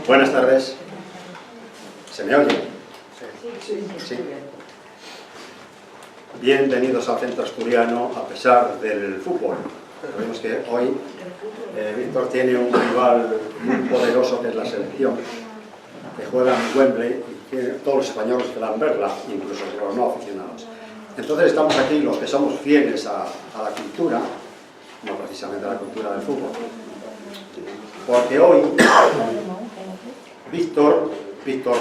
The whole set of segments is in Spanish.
Buenas tardes. ¿Se me oye? Sí. Bienvenidos al Centro Asturiano a pesar del fútbol. Vemos que hoy Víctor tiene un rival muy poderoso que es la selección, que juega en Wembley y que todos los españoles quieran verla, incluso los no aficionados. Entonces estamos aquí los que somos fieles a la cultura, no precisamente a la cultura del fútbol, porque hoy Víctor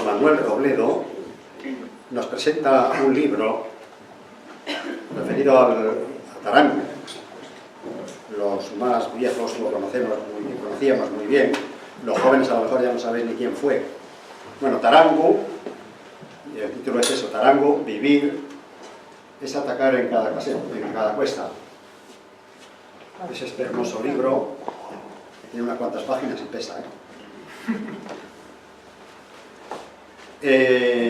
Manuel Robledo nos presenta un libro referido a Tarango. Los más viejos lo conocíamos muy bien, los jóvenes a lo mejor ya no sabéis ni quién fue. Bueno, Tarango, y el título es eso, Tarango, vivir, es atacar en cada paseo, en cada cuesta. Es este hermoso libro, que tiene unas cuantas páginas y pesa,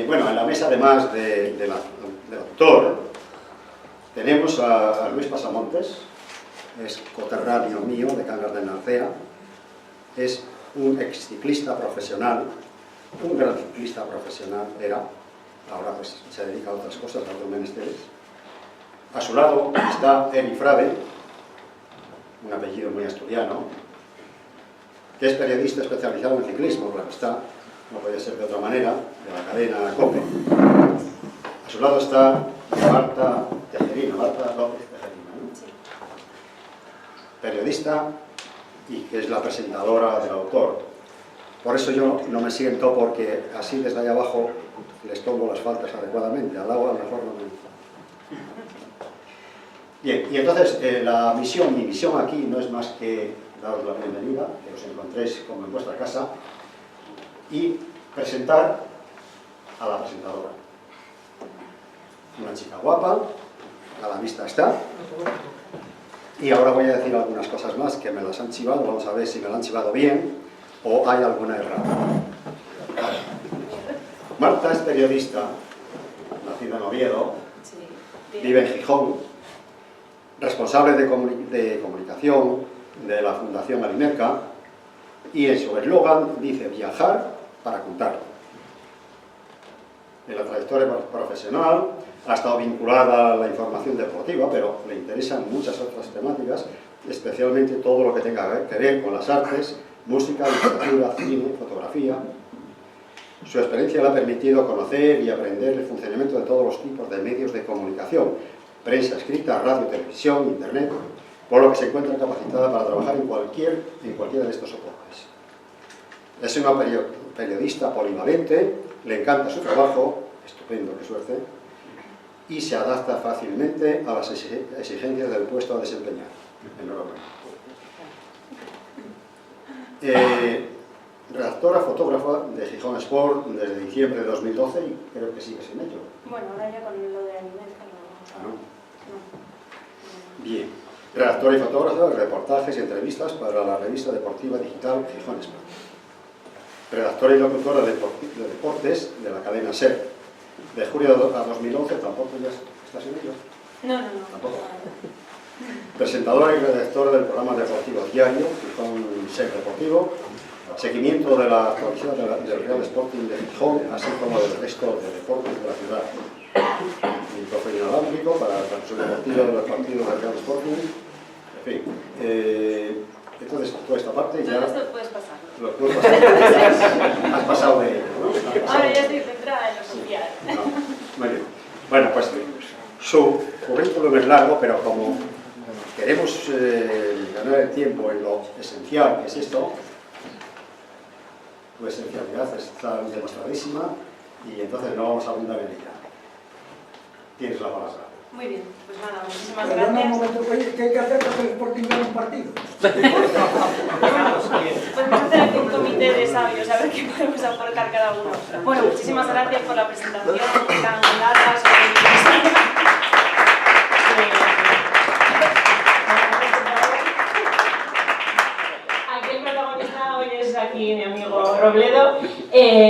bueno, en la mesa además del autor tenemos a Luis Pasamontes, es coterráneo mío de Cangas de Narcea, es un ex ciclista profesional, un gran ciclista profesional era, ahora pues se dedica a otras cosas, a otros menesteres. A su lado está Eri Frade, un apellido muy asturiano, que es periodista especializado en ciclismo, claro está, no puede ser de otra manera, de la cadena COPE. A su lado está Marta Tejerina, Marta López Tejerina, ¿no? Sí. Periodista y que es la presentadora del autor. Por eso yo no me siento, porque así desde allá abajo les pongo las faltas adecuadamente, al lado a lo mejor no me... Bien, y entonces mi misión aquí no es más que daros la bienvenida, que os encontréis como en vuestra casa, y presentar a la presentadora. Una chica guapa, a la vista está, y ahora voy a decir algunas cosas más que me las han chivado, vamos a ver si me las han chivado bien o hay alguna errada. Marta es periodista, nacida en Oviedo, vive en Gijón, responsable de comunicación de la Fundación Alimerca, y en su eslogan dice viajar para contar. En la trayectoria profesional ha estado vinculada a la información deportiva, pero le interesan muchas otras temáticas, especialmente todo lo que tenga que ver con las artes, música, literatura, cine, fotografía. Su experiencia le ha permitido conocer y aprender el funcionamiento de todos los tipos de medios de comunicación, prensa escrita, radio, televisión, internet, por lo que se encuentra capacitada para trabajar en cualquiera de estos soportes. Es una periodista polivalente, le encanta su trabajo, estupendo, qué suerte, y se adapta fácilmente a las exigencias del puesto a desempeñar. Enhorabuena. Redactora, fotógrafa de Gijón Sport desde diciembre de 2012 y creo que sigue sin ello. Bueno, ahora ya con lo de Alimerca no. Bien. Redactora y fotógrafa de reportajes y entrevistas para la revista deportiva digital Gijón Sport. Redactora y locutora de deportes de la cadena SER. De julio a 2011, tampoco ya estás en ello. No. Tampoco. Presentadora y redactora del programa deportivo diario Gijón SER Deportivo. Seguimiento de la actualización del Real Sporting de Gijón, así como del resto de deportes de la ciudad. Micrófono inalámbrico para la transmisión deportiva de los partidos del Real Sporting. En fin. Entonces, toda esta parte ya... Esto puedes pasar. Lo puedes pasar. Has pasado de ello, ¿no? Ahora ya estoy centrada en lo social. Muy bien. Bueno, pues su currículum es largo, pero como queremos ganar el tiempo en lo esencial que es esto, tu esencialidad está demostradísima y entonces no vamos a abundar en ella. Tienes la palabra. Muy bien, pues nada, muchísimas Perdona un gracias. momento, oye, ¿qué hay que hacer para que el Sporting gane un partido? Podemos hacer aquí un comité de sabios, a ver qué podemos aportar cada uno. Bueno, muchísimas gracias por la presentación tan larga sobre aquí el protagonista hoy es aquí mi amigo Robledo.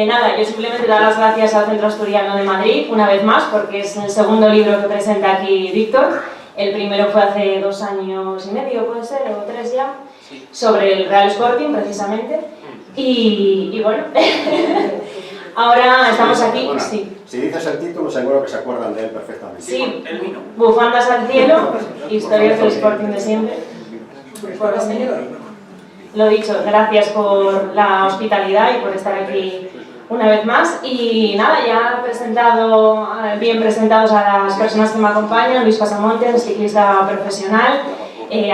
Nada, yo simplemente dar las gracias al Centro Asturiano de Madrid, una vez más, porque es el segundo libro que presenta aquí Víctor. El primero fue hace 2 años y medio, puede ser, o 3 ya, sobre el Real Sporting, precisamente. Y bueno, ahora estamos aquí. Bueno, Sí. si dices el título, seguro que se acuerdan de él perfectamente. Sí, Bufandas al cielo, historias del Sporting de siempre. Lo dicho, gracias por la hospitalidad y por estar aquí una vez más. Y nada, ya bien presentados a las personas que me acompañan: Luis Pasamontes, ciclista profesional,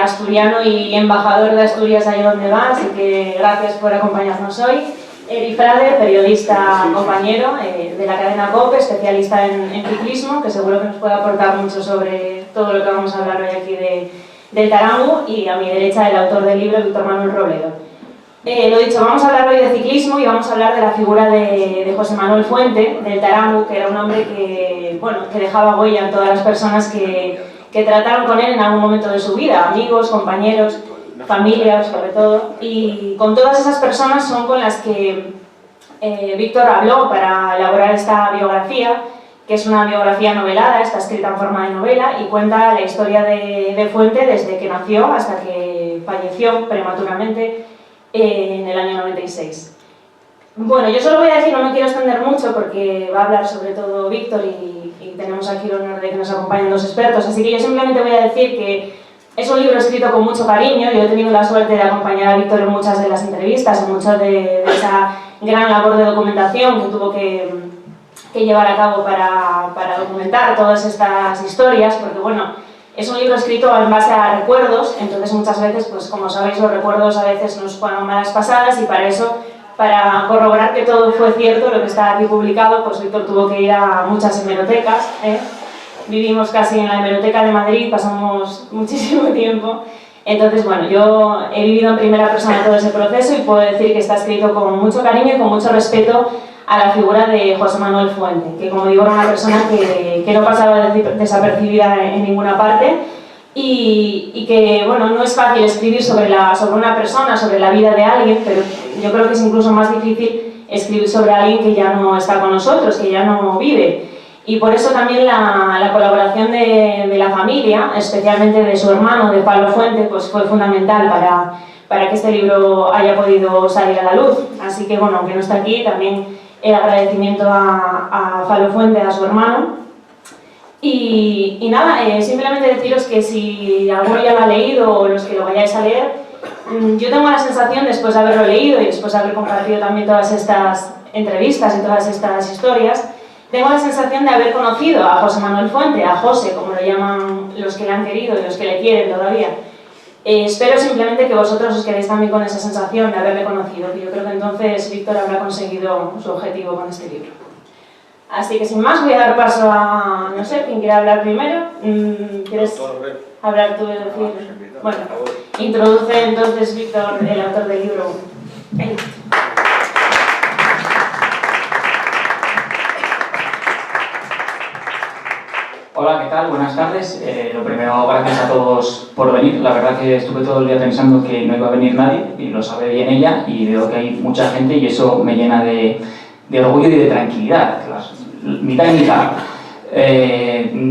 asturiano y embajador de Asturias ahí donde va, así que gracias por acompañarnos hoy. Eri Frade, periodista compañero de la cadena COPE, especialista en ciclismo, que seguro que nos puede aportar mucho sobre todo lo que vamos a hablar hoy aquí del Tarangu, y a mi derecha el autor del libro, Víctor Manuel Robledo. Lo dicho, vamos a hablar hoy de ciclismo y vamos a hablar de la figura de José Manuel Fuente, del Tarangu, que era un hombre que dejaba huella en todas las personas que trataron con él en algún momento de su vida, amigos, compañeros, familia sobre todo, y con todas esas personas son con las que Víctor habló para elaborar esta biografía, que es una biografía novelada, está escrita en forma de novela y cuenta la historia de Fuente desde que nació hasta que falleció prematuramente en el año 96. Bueno, yo solo voy a decir, no me quiero extender mucho porque va a hablar sobre todo Víctor y tenemos aquí el honor de que nos acompañen dos expertos, así que yo simplemente voy a decir que es un libro escrito con mucho cariño. Yo he tenido la suerte de acompañar a Víctor en muchas de las entrevistas, en muchas de esa gran labor de documentación que tuvo que llevar a cabo para documentar todas estas historias, porque bueno, es un libro escrito en base a recuerdos, entonces muchas veces, pues como sabéis, los recuerdos a veces nos juegan malas pasadas, y para eso, para corroborar que todo fue cierto, lo que está aquí publicado, pues Víctor tuvo que ir a muchas hemerotecas, Vivimos casi en la Hemeroteca de Madrid, pasamos muchísimo tiempo. Entonces, bueno, yo he vivido en primera persona todo ese proceso y puedo decir que está escrito con mucho cariño y con mucho respeto a la figura de José Manuel Fuente, que como digo era una persona que no pasaba desapercibida en ninguna parte y que, bueno, no es fácil escribir sobre una persona, sobre la vida de alguien, pero yo creo que es incluso más difícil escribir sobre alguien que ya no está con nosotros, que ya no vive. Y por eso también la colaboración de la familia, especialmente de su hermano, de Pablo Fuente, pues fue fundamental para que este libro haya podido salir a la luz. Así que, bueno, aunque no está aquí, también el agradecimiento a Pablo Fuente, a su hermano. Y nada, simplemente deciros que si alguno ya lo ha leído o los que lo vayáis a leer, yo tengo la sensación, después de haberlo leído y después de haber compartido también todas estas entrevistas y todas estas historias, tengo la sensación de haber conocido a José Manuel Fuente, a José, como lo llaman los que le han querido y los que le quieren todavía. Espero simplemente que vosotros os quedéis también con esa sensación de haberle conocido, que yo creo que entonces Víctor habrá conseguido su objetivo con este libro. Así que sin más voy a dar paso a, no sé, ¿quién quiere hablar primero? ¿Quieres hablar tú? Bueno, introduce entonces Víctor, el autor del libro. Hola, ¿qué tal? Buenas tardes. Lo primero, gracias a todos por venir. La verdad que estuve todo el día pensando que no iba a venir nadie, y lo sabe bien ella, y veo que hay mucha gente y eso me llena de orgullo y de tranquilidad. Mitad y mitad.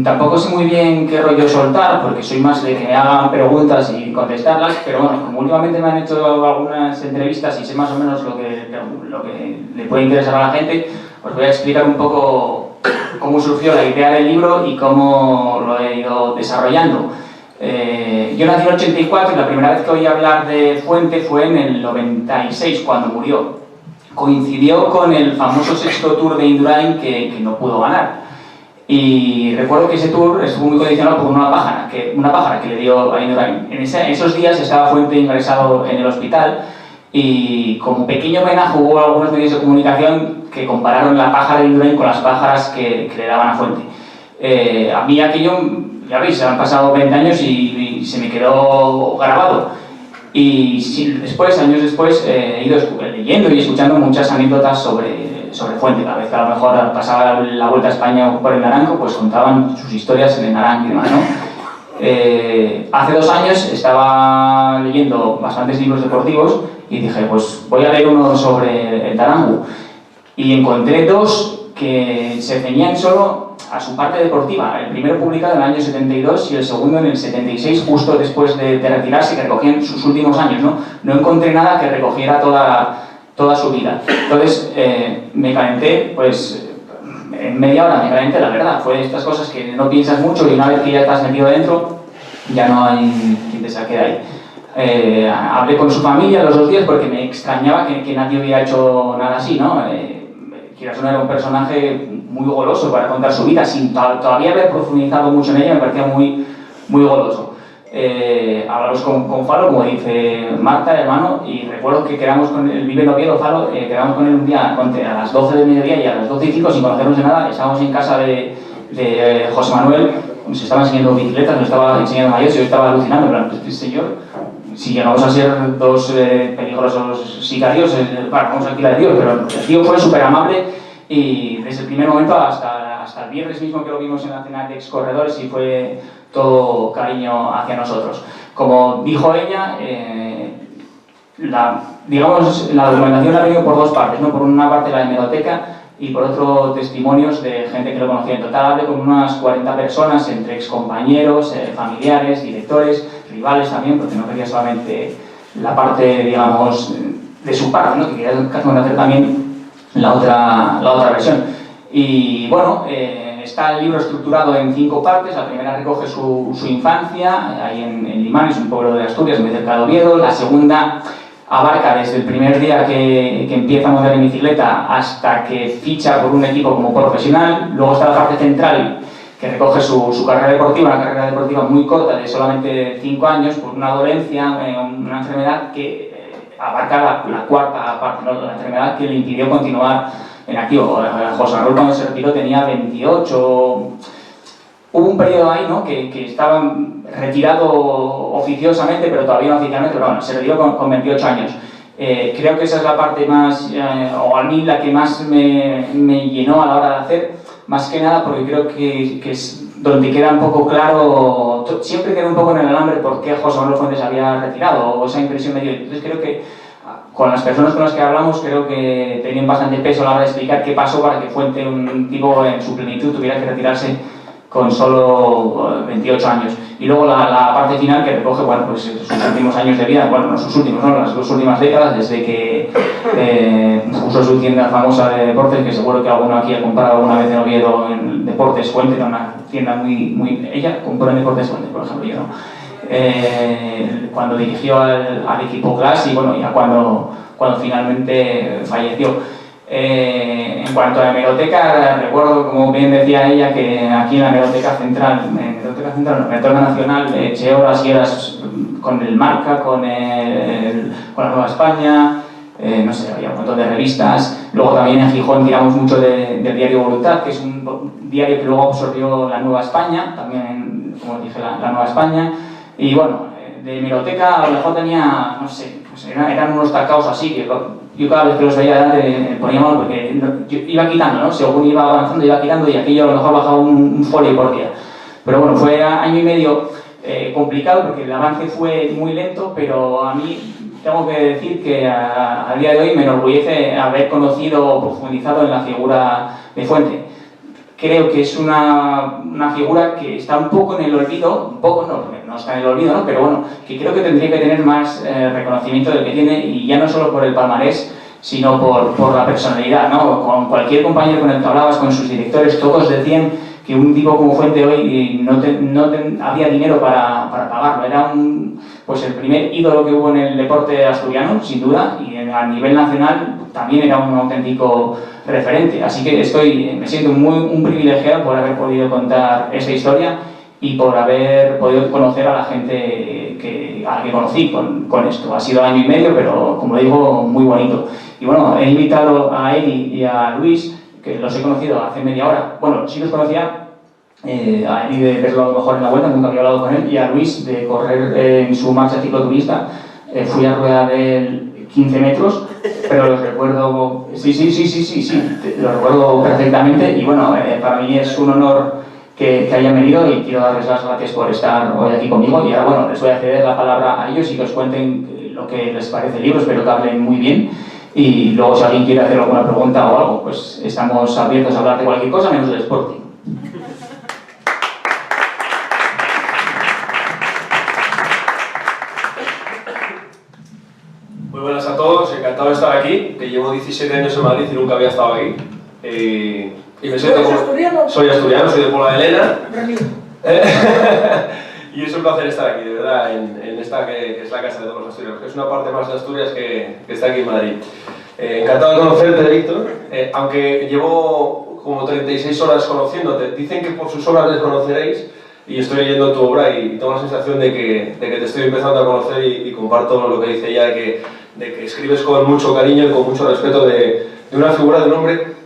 Tampoco sé muy bien qué rollo soltar, porque soy más de que me hagan preguntas y contestarlas, pero bueno, como últimamente me han hecho algunas entrevistas y sé más o menos lo que le puede interesar a la gente, os voy a explicar un poco cómo surgió la idea del libro y cómo lo he ido desarrollando. Yo nací en el 84 y la primera vez que oí hablar de Fuente fue en el 96, cuando murió. Coincidió con el famoso sexto Tour de Indurain que no pudo ganar. Y recuerdo que ese tour estuvo muy condicionado por una pájara que le dio a Indurain. En esos días estaba Fuente ingresado en el hospital y como pequeño homenaje hubo algunos medios de comunicación que compararon la pájara de Indurain con las pájaras que le daban a Fuente. A mí aquello, ya veis, han pasado 20 años y se me quedó grabado. Y después, años después, he ido leyendo y escuchando muchas anécdotas sobre Fuente. Cada vez que a lo mejor pasaba la Vuelta a España por el Naranco, pues contaban sus historias en el Naranco y demás, ¿no? Hace 2 años estaba leyendo bastantes libros deportivos y dije, pues voy a leer uno sobre el Tarangu. Y encontré 2 que se ceñían solo a su parte deportiva. El primero publicado en el año 72 y el segundo en el 76, justo después de retirarse, que recogían sus últimos años, ¿no? No encontré nada que recogiera toda su vida. Entonces me calenté, pues en media hora me calenté, la verdad. Fue estas cosas que no piensas mucho y una vez que ya estás metido dentro, ya no hay quien te saque de ahí. Hablé con su familia los 2 días porque me extrañaba que nadie hubiera hecho nada así, ¿no? Quieras o no, era un personaje muy goloso para contar su vida, sin todavía haber profundizado mucho en ella, me parecía muy goloso. Hablamos con Falo, como dice Marta, hermano, y recuerdo que quedamos con él, vive en Oviedo, Falo, quedamos con él un día a las 12 del mediodía y a las 12:05, sin conocernos de nada, estábamos en casa de José Manuel, nos estaba enseñando bicicletas, nos estaba enseñando mayores y yo estaba alucinando, en plan, este señor, si llegamos a ser 2 peligrosos sicarios, vamos aquí la de Dios, pero el tío fue súper amable y desde el primer momento hasta el viernes mismo que lo vimos en la cena de excorredores y fue todo cariño hacia nosotros. Como dijo ella, la documentación ha venido por 2 partes, ¿no? Por una parte la hemeroteca y por otro testimonios de gente que lo conocía. En total hablé con unas 40 personas, entre excompañeros, familiares, directores, rivales también, porque no quería solamente la parte, digamos, de su parte, ¿no? Que quería conocer también la otra versión. Y bueno, está el libro estructurado en 5 partes. La primera recoge su infancia, ahí en Limanes, un pueblo de Asturias, muy cerca de Oviedo. La segunda abarca desde el primer día que empieza a montar en bicicleta hasta que ficha por un equipo como profesional. Luego está la parte central, que recoge su carrera deportiva, una carrera deportiva muy corta, de solamente 5 años, por una dolencia, una enfermedad que abarca la cuarta parte, ¿no? La enfermedad que le impidió continuar en activo. José Manuel, cuando se retiró, tenía 28. Hubo un periodo ahí, ¿no? que estaba retirado oficiosamente, pero todavía no oficialmente, pero bueno, se retiró con 28 años. Creo que esa es la parte más, o a mí la que más me llenó a la hora de hacer, más que nada porque creo que es donde queda un poco claro, siempre queda un poco en el alambre por qué José Manuel Fuentes había retirado, o esa impresión me dio. Entonces creo que con las personas con las que hablamos, creo que tenían bastante peso a la hora de explicar qué pasó para que Fuente, un tipo en su plenitud, tuviera que retirarse con solo 28 años. Y luego la parte final que recoge, bueno, pues sus últimos años de vida, bueno, no sus últimos, ¿no? Las 2 últimas décadas, desde que puso su tienda famosa de deportes, que seguro que alguno aquí ha comprado alguna vez en Oviedo en Deportes Fuente, era una tienda muy... Ella compró en Deportes Fuente, por ejemplo, yo no. Cuando dirigió al equipo Class y bueno, ya cuando finalmente falleció. En cuanto a la hemeroteca, recuerdo, como bien decía ella, que aquí en la hemeroteca central, Hemeroteca Nacional, eché horas y horas con el Marca, con la Nueva España, no sé, había un montón de revistas. Luego también en Gijón tiramos mucho del diario Voluntad, que es un diario que luego absorbió la Nueva España, también, como dije, la Nueva España. Y bueno, de hemeroteca a lo mejor tenía, no sé, pues eran unos tacaos así, que yo cada vez que los veía adelante me ponía mal porque yo iba quitando, ¿no? Según iba avanzando iba quitando y aquello a lo mejor bajaba un folio por día. Pero bueno, fue año y medio complicado porque el avance fue muy lento, pero a mí tengo que decir que a día de hoy me enorgullece haber conocido o profundizado en la figura de Fuente. Creo que es una figura que está un poco en el olvido, un poco no está en el olvido, ¿no? Pero bueno, que creo que tendría que tener más reconocimiento del que tiene, y ya no solo por el palmarés, sino por la personalidad, ¿no? Con cualquier compañero con el que hablabas, con sus directores, todos decían que un tipo como Fuente hoy no había dinero para pagarlo. Era pues el primer ídolo que hubo en el deporte asturiano, sin duda, y a nivel nacional también era un auténtico referente. Así que me siento un privilegiado por haber podido contar esa historia y por haber podido conocer a la gente a la que conocí con esto. Ha sido año y medio, pero como digo, muy bonito. Y bueno, he invitado a Eli y a Luis, que los he conocido hace media hora. Bueno, sí los conocía, a Eli de verlo a lo mejor en la vuelta, nunca había hablado con él, y a Luis de correr en su marcha cicloturista. Fui a rueda de 15 metros, pero los recuerdo, sí, lo recuerdo perfectamente, y bueno, para mí es un honor que hayan venido y quiero darles las gracias por estar hoy aquí conmigo. Y ahora, bueno, les voy a ceder la palabra a ellos y que os cuenten lo que les parece el libro, espero que hablen muy bien. Y luego, si alguien quiere hacer alguna pregunta o algo, pues estamos abiertos a hablar de cualquier cosa menos del Sporting. Muy buenas a todos, encantado de estar aquí, que que llevo 17 años en Madrid y nunca había estado aquí. Y me siento ¿Eres como... asturiano? Soy asturiano, soy de Puebla de Elena. Reunido. Y es un placer estar aquí, de verdad, en esta que es la casa de todos los asturianos, que es una parte más de Asturias que está aquí en Madrid. Encantado de conocerte, Víctor, aunque llevo como 36 horas conociéndote. Dicen que por sus obras les conoceréis, y estoy leyendo tu obra y tengo la sensación de que te estoy empezando a conocer y comparto lo que dice ella, de que escribes con mucho cariño y con mucho respeto de una figura de un hombre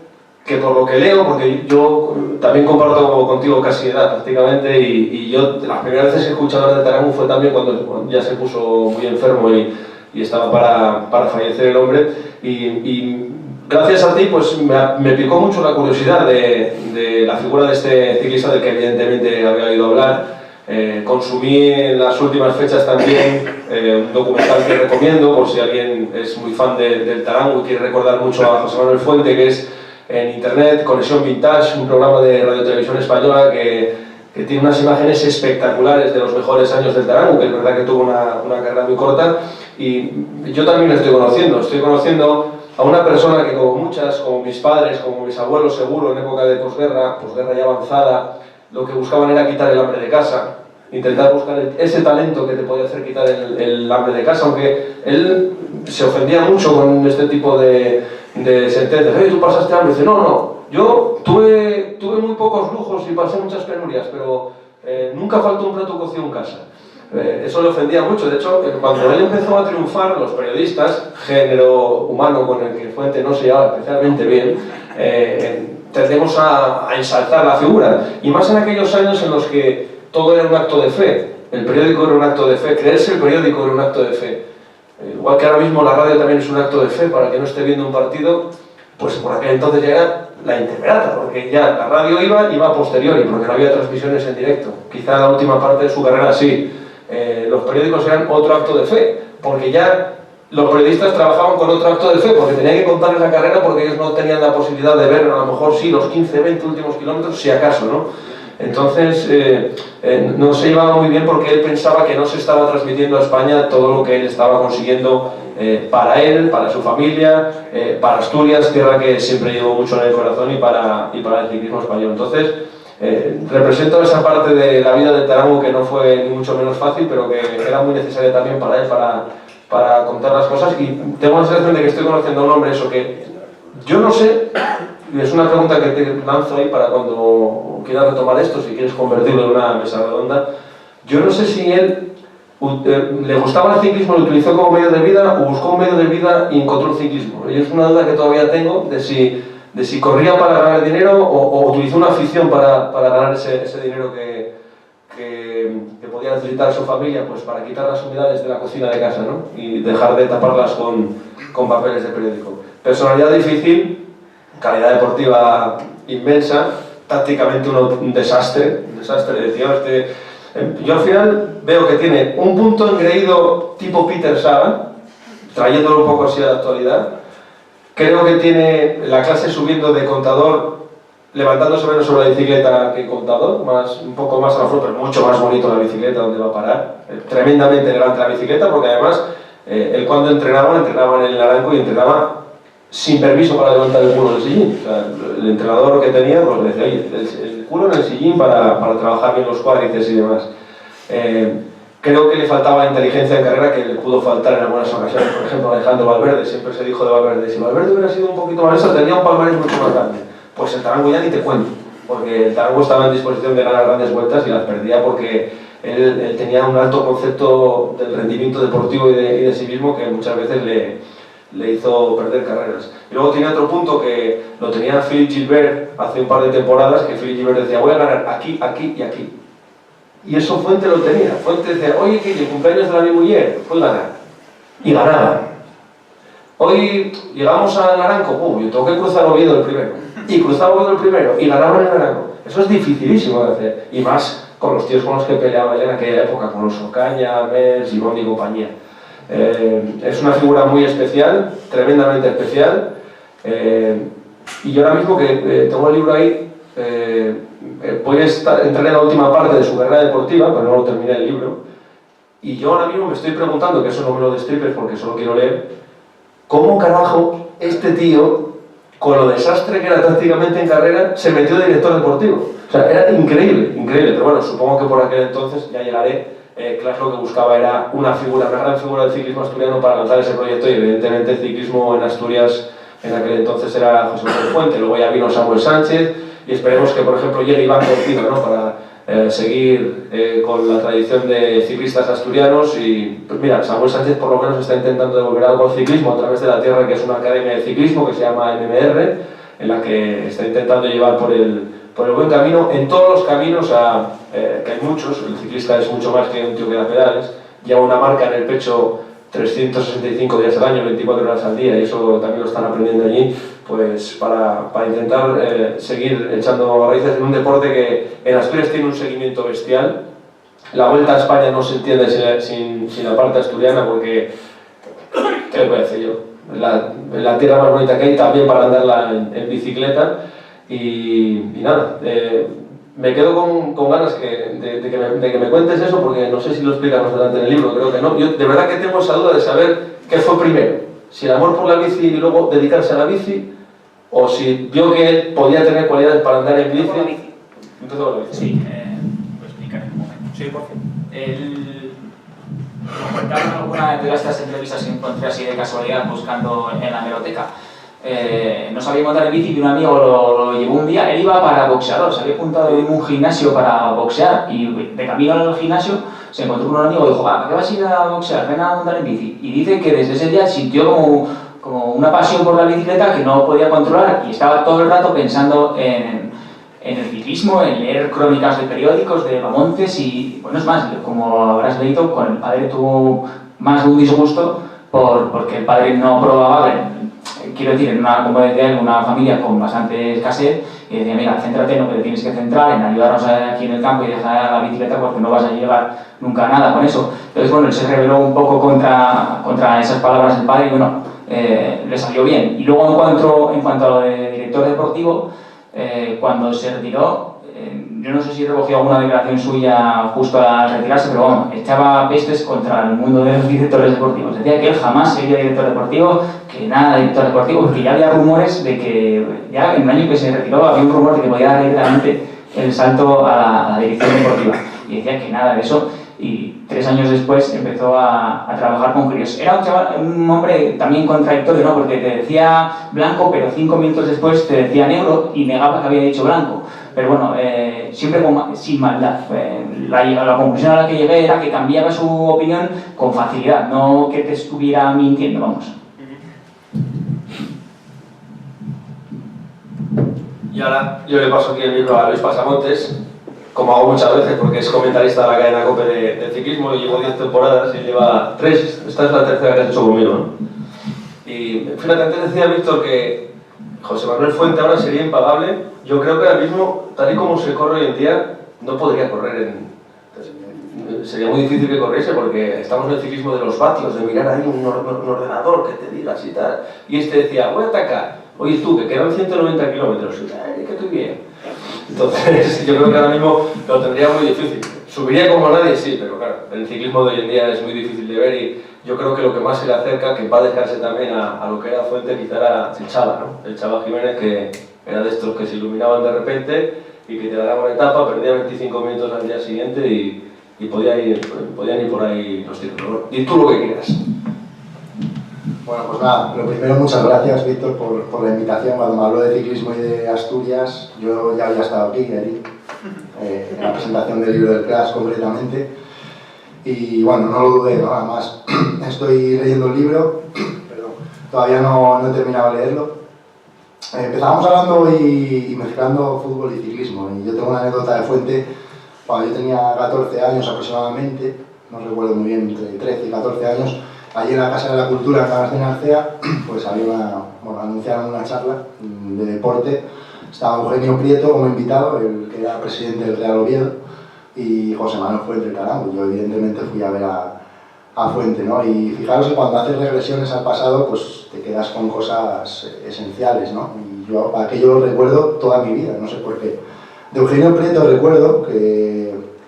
que, por lo que leo, porque yo también comparto contigo casi edad prácticamente, y yo las primeras veces que escuché hablar de Tarango fue también cuando ya se puso muy enfermo y estaba para fallecer el hombre, y gracias a ti pues me picó mucho la curiosidad de la figura de este ciclista del que evidentemente había oído hablar. Consumí en las últimas fechas también un documental que recomiendo por si alguien es muy fan del Tarango y quiere recordar mucho a José Manuel Fuente, que es en internet, Conexión Vintage, un programa de radiotelevisión española que tiene unas imágenes espectaculares de los mejores años del Tarango, que es verdad que tuvo una carrera muy corta, y yo también lo estoy conociendo a una persona que, como muchas, como mis padres, como mis abuelos seguro, en época de posguerra ya avanzada, lo que buscaban era quitar el hambre de casa, intentar buscar ese talento que te podía hacer quitar el hambre de casa, aunque él se ofendía mucho con este tipo de sentencias. Oye, tú pasaste hambre. Dice, no, yo tuve muy pocos lujos y pasé muchas penurias, pero nunca faltó un plato cocido en casa. Eso le ofendía mucho. De hecho, cuando él empezó a triunfar, los periodistas, género humano con el que Fuente no se llevaba especialmente bien, tendemos a ensalzar la figura. Y más en aquellos años en los que todo era un acto de fe. El periódico era un acto de fe, creerse el periódico era un acto de fe. Igual que ahora mismo la radio también es un acto de fe para que no esté viendo un partido, pues por aquel entonces ya era la Intemperata, porque ya la radio iba a posteriori, porque no había transmisiones en directo. Quizá la última parte de su carrera sí. Los periódicos eran otro acto de fe, porque ya los periodistas trabajaban con otro acto de fe, porque tenían que contarles la carrera porque ellos no tenían la posibilidad de ver, a lo mejor sí, los 15, 20 últimos kilómetros, si acaso, ¿no? Entonces, no se llevaba muy bien porque él pensaba que no se estaba transmitiendo a España todo lo que él estaba consiguiendo para él, para su familia, para Asturias, tierra que siempre llevó mucho en el corazón, y para el ciclismo español. Entonces, represento esa parte de la vida del Tarango que no fue ni mucho menos fácil, pero que era muy necesaria también para él, para contar las cosas. Y tengo la sensación de que estoy conociendo a un hombre, eso que yo no sé. Y es una pregunta que te lanzo ahí para cuando quieras retomar esto, si quieres convertirlo en una mesa redonda. Yo no sé si él le gustaba el ciclismo, lo utilizó como medio de vida, o buscó un medio de vida y encontró el ciclismo. Y es una duda que todavía tengo de si corría para ganar dinero o utilizó una afición para ganar ese dinero que podía necesitar su familia, pues para quitar las humedades de la cocina de casa, ¿no? Y dejar de taparlas con papeles de periódico. Personalidad difícil, calidad deportiva inmensa, tácticamente un desastre de tío. Yo al final veo que tiene un punto engreído tipo Peter Sagan, trayéndolo un poco así a la actualidad. Creo que tiene la clase subiendo de contador, levantándose menos sobre la bicicleta que contador, un poco más a la flor, pero mucho más bonito la bicicleta, donde va a parar. Tremendamente elegante la bicicleta, porque además él cuando entrenaba en el Naranco y entrenaba sin permiso para levantar el culo del sillín. O sea, el entrenador que tenía pues le decía, oye, el culo en el sillín para trabajar bien los cuádriceps y demás. Creo que le faltaba inteligencia en carrera, que le pudo faltar en algunas ocasiones. Por ejemplo, Alejandro Valverde, siempre se dijo de Valverde, si Valverde hubiera sido un poquito más eso, tendría un palmarés mucho más grande. Pues el Tarango ya ni te cuento, porque el Tarango estaba en disposición de ganar grandes vueltas y las perdía porque él tenía un alto concepto del rendimiento deportivo y de sí mismo que muchas veces le hizo perder carreras. Y luego tiene otro punto que lo tenía Philippe Gilbert hace un par de temporadas, que Philippe Gilbert decía, voy a ganar aquí, aquí y aquí. Y eso Fuente lo tenía. Fuente decía, oye, que el cumpleaños de la mi mujer fue ganar. Y ganaba. Hoy llegamos al Naranco, yo tengo que cruzar Oviedo el primero. Y cruzaba Oviedo el primero, y ganaba en el Naranco. Eso es dificilísimo de hacer. Y más con los tíos con los que peleaba ya en aquella época, con los Ocaña, Mers, Simón y compañía. Es una figura muy especial, tremendamente especial, y yo ahora mismo que tengo el libro ahí, voy a entrar en la última parte de su carrera deportiva, pero no lo terminé el libro, y yo ahora mismo me estoy preguntando, que eso no me lo destripes porque solo quiero leer, ¿cómo carajo este tío, con lo desastre que era tácticamente en carrera, se metió de director deportivo? O sea, era increíble, increíble, pero bueno, supongo que por aquel entonces, ya llegaré, Clas lo que buscaba era una gran figura del ciclismo asturiano para lanzar ese proyecto, y evidentemente el ciclismo en Asturias en aquel entonces era José Manuel Fuente, luego ya vino Samuel Sánchez, y esperemos que, por ejemplo, llegue Iván Cortino, ¿no?, para seguir con la tradición de ciclistas asturianos. Y pues mira, Samuel Sánchez por lo menos está intentando devolver algo al ciclismo a través de La Tierra, que es una academia de ciclismo que se llama MMR, en la que está intentando llevar por el buen camino, en todos los caminos, que hay muchos. El ciclista es mucho más que un tío que da pedales, lleva una marca en el pecho 365 días al año, 24 horas al día, y eso también lo están aprendiendo allí, pues para intentar seguir echando raíces en un deporte que en Asturias tiene un seguimiento bestial. La Vuelta a España no se entiende sin la parte asturiana, porque, ¿qué le voy a decir yo? La tierra más bonita que hay, también para andarla en bicicleta. Y nada, me quedo con ganas de que me cuentes eso, porque no sé si lo explicas más adelante en el libro, creo que no. Yo de verdad que tengo esa duda de saber qué fue primero, si el amor por la bici y luego dedicarse a la bici, o si vio que él podía tener cualidades para andar en bici. Empezó con la bici. Sí, lo explicaré en un momento. Sí, por fin. Lo comentaba en alguna de estas entrevistas que encontré así de casualidad buscando en la hemeroteca. No sabía montar en bici y un amigo lo llevó un día. Él iba para boxeador, se había apuntado en un gimnasio para boxear, y de camino al gimnasio se encontró con un amigo y dijo: ¿para qué vas a ir a boxear? Ven a montar en bici. Y dice que desde ese día sintió como una pasión por la bicicleta que no podía controlar, y estaba todo el rato pensando en el ciclismo, en leer crónicas de periódicos de Bamontes. Y bueno, es más, como habrás leído, con el padre tuvo más de un disgusto porque el padre no probaba. Quiero decir, como decía él, una familia con bastante escasez, y decía: mira, céntrate en lo que te tienes que centrar, en ayudarnos aquí en el campo, y dejar la bicicleta, porque no vas a llegar nunca a nada con eso. Entonces, bueno, él se rebeló un poco contra esas palabras del padre, y bueno, le salió bien. Y luego, en cuanto a lo de director deportivo, cuando se retiró, yo no sé si recogió alguna declaración suya justo al retirarse, pero bueno, echaba pestes contra el mundo de los directores deportivos. Decía que él jamás sería director deportivo, que nada de director deportivo, porque ya había rumores de que, ya en el año que se retiró, había un rumor de que podía dar directamente el salto a la dirección deportiva. Y decía que nada de eso, y 3 años después empezó a trabajar con críos. Era un hombre también contradictorio, ¿no?, porque te decía blanco, pero 5 minutos después te decía negro y negaba que había dicho blanco. Pero bueno, siempre sin maldad. La conclusión a la que llegué era que cambiaba su opinión con facilidad, no que te estuviera mintiendo, vamos. Y ahora yo le paso aquí el micro a Luis Pasamontes, como hago muchas veces, porque es comentarista de la cadena COPE de ciclismo, y llevo 10 temporadas y lleva 3, esta es la tercera que has hecho conmigo, ¿no? Y fíjate, antes decía Víctor que José Manuel Fuente ahora sería impagable. Yo creo que ahora mismo, tal y como se corre hoy en día, no podría correr sería muy difícil que corriese, porque estamos en el ciclismo de los vatios, de mirar ahí un ordenador que te digas y tal. Y este decía: voy a atacar. Oye, tú, que quedan 190 kilómetros. Que estoy bien. Entonces, yo creo que ahora mismo lo tendría muy difícil. Subiría como nadie, sí, pero claro, el ciclismo de hoy en día es muy difícil de ver, y yo creo que lo que más se le acerca, que va a dejarse también a lo que era Fuente, quizá era el Chava, ¿no? El Chava Jiménez, que era de estos que se iluminaban de repente y que te daban una etapa, perdía 25 minutos al día siguiente y podían ir por ahí los tiros. Y tú lo que quieras. Bueno, pues nada, lo primero, muchas gracias, Víctor, por la invitación. Cuando me habló de ciclismo y de Asturias, yo ya había estado aquí, en la presentación del libro del Clas concretamente, y bueno, no lo dudé, ¿no? Además, estoy leyendo el libro, perdón, todavía no he terminado de leerlo. Empezábamos hablando y mezclando fútbol y ciclismo, y yo tengo una anécdota de Fuente. Cuando yo tenía 14 años aproximadamente, no recuerdo muy bien, entre 13 y 14 años, allí en la Casa de la Cultura, en Cangas de Narcea, pues anunciaron una charla de deporte. Estaba Eugenio Prieto como invitado, el que era presidente del Real Oviedo, y José Manuel Fuente el Carango. Yo evidentemente fui a ver a Fuente, ¿no? Y fijaros que cuando haces regresiones al pasado, pues te quedas con cosas esenciales, ¿no? Y yo aquello lo recuerdo toda mi vida, no sé por qué. De Eugenio Prieto recuerdo que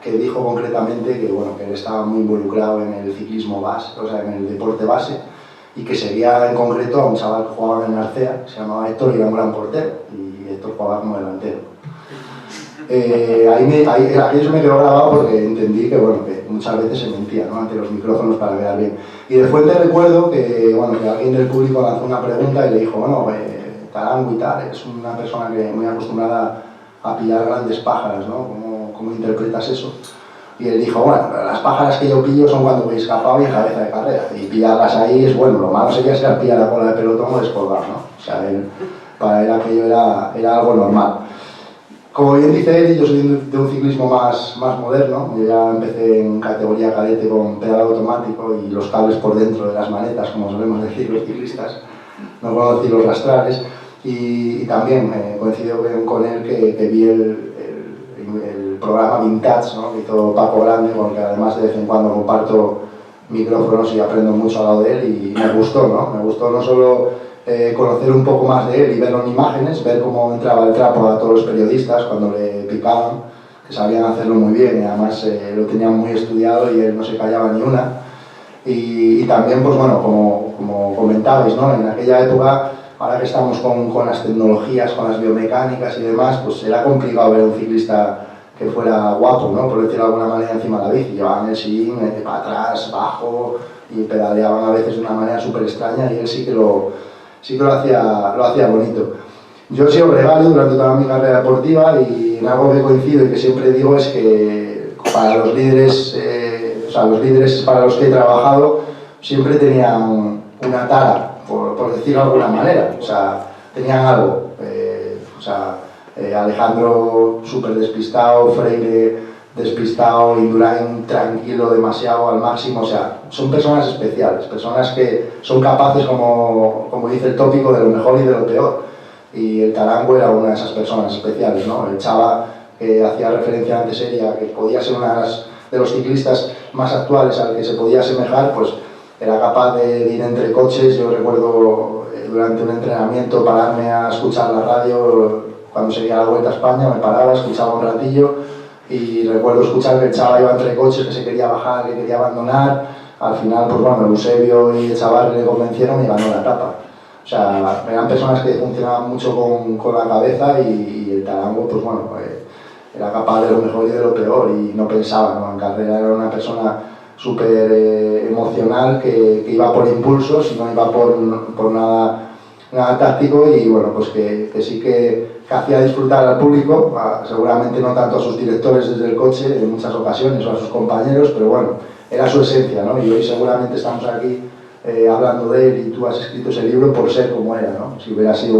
dijo concretamente que, bueno, que él estaba muy involucrado en el ciclismo base, o sea, en el deporte base, y que seguía en concreto a un chaval que jugaba en Arcea, se llamaba Héctor y era un gran portero, y Héctor jugaba como delantero. Aquello me quedó grabado porque entendí que, bueno, que muchas veces se mentía, ¿no?, ante los micrófonos para quedar bien. Y de fuente recuerdo que, bueno, que alguien del público lanzó una pregunta y le dijo, bueno, Tarango y tal, es una persona que muy acostumbrada a pillar grandes pájaras, ¿no? ¿Cómo interpretas eso? Y él dijo, bueno, las pájaras que yo pillo son cuando voy escapado y en cabeza de carrera, y pillarlas ahí es bueno, lo malo sería si las pillar la cola de pelotón o descolgar, ¿no? O sea, para él aquello era algo normal. Como bien dice él, yo soy de un ciclismo más moderno. Yo ya empecé en categoría cadete con pedal automático y los cables por dentro de las manetas, como solemos decir los ciclistas, no conocí los rastrales. Y también coincido con él que vi el programa Vintage, ¿no?, que hizo Paco Grande, con el que además de vez en cuando comparto micrófonos y aprendo mucho al lado de él, y me gustó, ¿no? Me gustó no solo conocer un poco más de él y verlo en imágenes, ver cómo entraba el trapo a todos los periodistas cuando le picaban, que sabían hacerlo muy bien y además lo tenían muy estudiado y él no se callaba ni una. Y también, pues bueno, como comentabais, ¿no?, en aquella época, ahora que estamos con las tecnologías, con las biomecánicas y demás, pues era complicado ver a un ciclista que fuera guapo, ¿no?, por decirlo de alguna manera, encima de la bici. Llevaban el sillín para atrás, bajo, y pedaleaban a veces de una manera súper extraña, y él sí que lo hacía bonito. Yo he sido gregario durante toda mi carrera deportiva, y en algo que coincido y que siempre digo es que para los líderes, los líderes para los que he trabajado, siempre tenían una tara, por decirlo de alguna manera, o sea, tenían algo. Alejandro súper despistado, Freire despistado, Indurain tranquilo, demasiado al máximo. O sea, son personas especiales, personas que son capaces, como dice el tópico, de lo mejor y de lo peor. Y el Tarango era una de esas personas especiales, ¿no? El Chava, que hacía referencia antes ella, que podía ser una de los ciclistas más actuales al que se podía asemejar, pues era capaz de ir entre coches. Yo recuerdo durante un entrenamiento pararme a escuchar la radio cuando seguía la Vuelta a España, me paraba, escuchaba un ratillo, y recuerdo escuchar que el Chava iba entre coches, que se quería bajar, que quería abandonar. Al final, pues bueno, Eusebio y el Chaval le convencieron y ganó la etapa. O sea, eran personas que funcionaban mucho con la cabeza, y el Tarango, pues bueno, era capaz de lo mejor y de lo peor, y no pensaba, ¿no? En carrera era una persona súper emocional, que iba por impulsos, no iba por nada táctico, y bueno, pues que sí que hacía disfrutar al público, seguramente no tanto a sus directores desde el coche en muchas ocasiones, o a sus compañeros, pero bueno, era su esencia, ¿no? Y hoy seguramente estamos aquí hablando de él, y tú has escrito ese libro por ser como era, ¿no? Si hubiera sido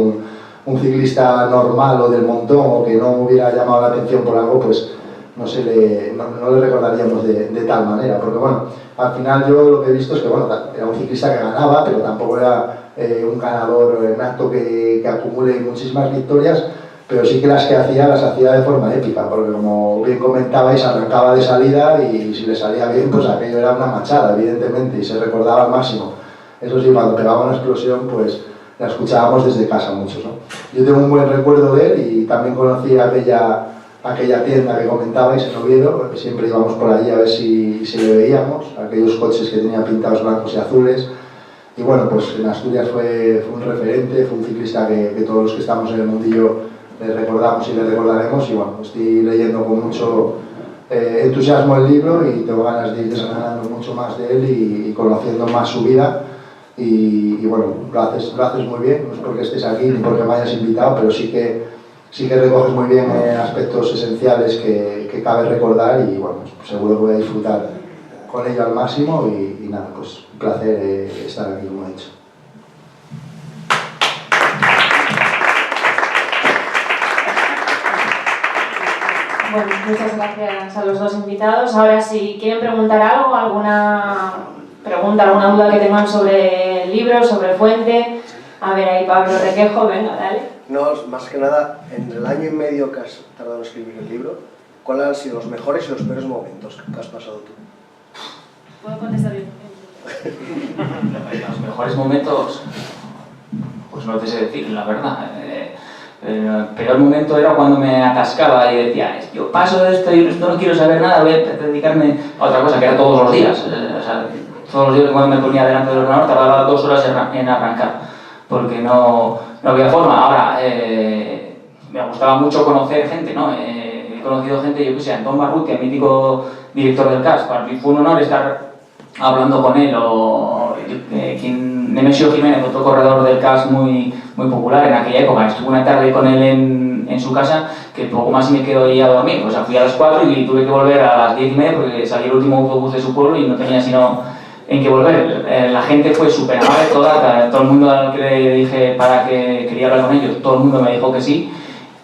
un ciclista normal o del montón, o que no hubiera llamado la atención por algo, pues no le recordaríamos de tal manera, porque bueno, al final yo lo que he visto es que bueno, era un ciclista que ganaba, pero tampoco era un ganador nato que acumule muchísimas victorias, pero sí que las hacía de forma épica, porque como bien comentabais, arrancaba de salida, y si le salía bien, pues aquello era una machada, evidentemente, y se recordaba al máximo. Eso sí, cuando pegaba una explosión, pues la escuchábamos desde casa muchos, ¿no? Yo tengo un buen recuerdo de él, y también conocí aquella tienda que comentabais en Oviedo, que siempre íbamos por allí a ver si le veíamos, aquellos coches que tenían pintados blancos y azules. Y bueno, pues en Asturias fue un referente, fue un ciclista que todos los que estamos en el mundillo le recordamos y le recordaremos. Y bueno, estoy leyendo con mucho entusiasmo el libro, y tengo ganas de ir desgranando mucho más de él y conociendo más su vida. Y bueno, lo haces muy bien, no es porque estés aquí ni porque me hayas invitado, pero sí que recoges muy bien aspectos esenciales que cabe recordar, y bueno, seguro que voy a disfrutar con ello al máximo, y nada, pues un placer estar aquí, como he dicho. Bueno, muchas gracias a los dos invitados. Ahora, si quieren preguntar algo, alguna pregunta, alguna duda que tengan sobre el libro, sobre Fuente. A ver, ahí Pablo Requejo, venga, dale. No, más que nada, en el año y medio que has tardado en escribir el libro, ¿cuáles han sido los mejores y los peores momentos que has pasado tú? ¿Puedo contestar yo? Los mejores momentos, pues no te sé decir, la verdad. El peor momento era cuando me atascaba y decía, yo paso de esto y no quiero saber nada, voy a dedicarme a otra cosa, que era todos los días. O sea, todos los días cuando me ponía delante del ordenador tardaba 2 horas en arrancar, porque no había forma. Ahora, me gustaba mucho conocer gente, ¿no? He conocido gente, yo que sé, Antón Barrutia, mítico director del CAS, para mí fue un honor estar hablando con él, o Nemesio Jiménez, otro corredor del CAS muy popular en aquella época. Estuve una tarde con él en su casa, que poco más y me quedo ahí a dormir. O sea, fui a las 4 y tuve que volver a las 10:30 porque salí el último autobús de su pueblo y no tenía sino en qué volver. La gente fue súper amable, todo el mundo al que le dije para que quería hablar con ellos, todo el mundo me dijo que sí.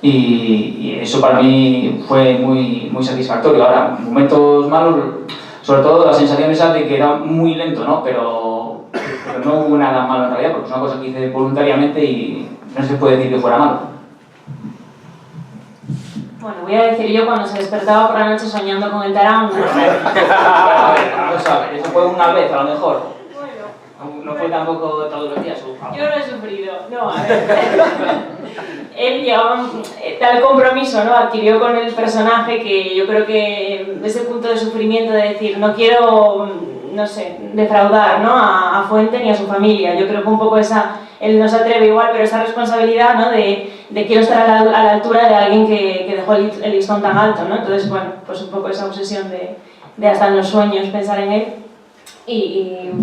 Y eso para mí fue muy satisfactorio. Ahora, momentos malos, sobre todo la sensación esa de que era muy lento, ¿no? Pero no hubo nada malo en realidad, porque es una cosa que hice voluntariamente y no se puede decir que fuera malo. Bueno, voy a decir yo cuando se despertaba por la noche soñando con el Tarán. A ver, vamos a ver, eso fue una vez a lo mejor. No fue tampoco todos los días. Yo no he sufrido, no, a ver. Él llevaba tal compromiso, ¿no? Adquirió con el personaje que yo creo que ese punto de sufrimiento de decir no quiero, no sé, defraudar, ¿no? a Fuente ni a su familia. Yo creo que un poco él no se atreve igual, pero esa responsabilidad, ¿no? de quiero estar a la altura de alguien que dejó el listón tan alto, ¿no? Entonces, bueno, pues un poco esa obsesión de hasta en los sueños pensar en él.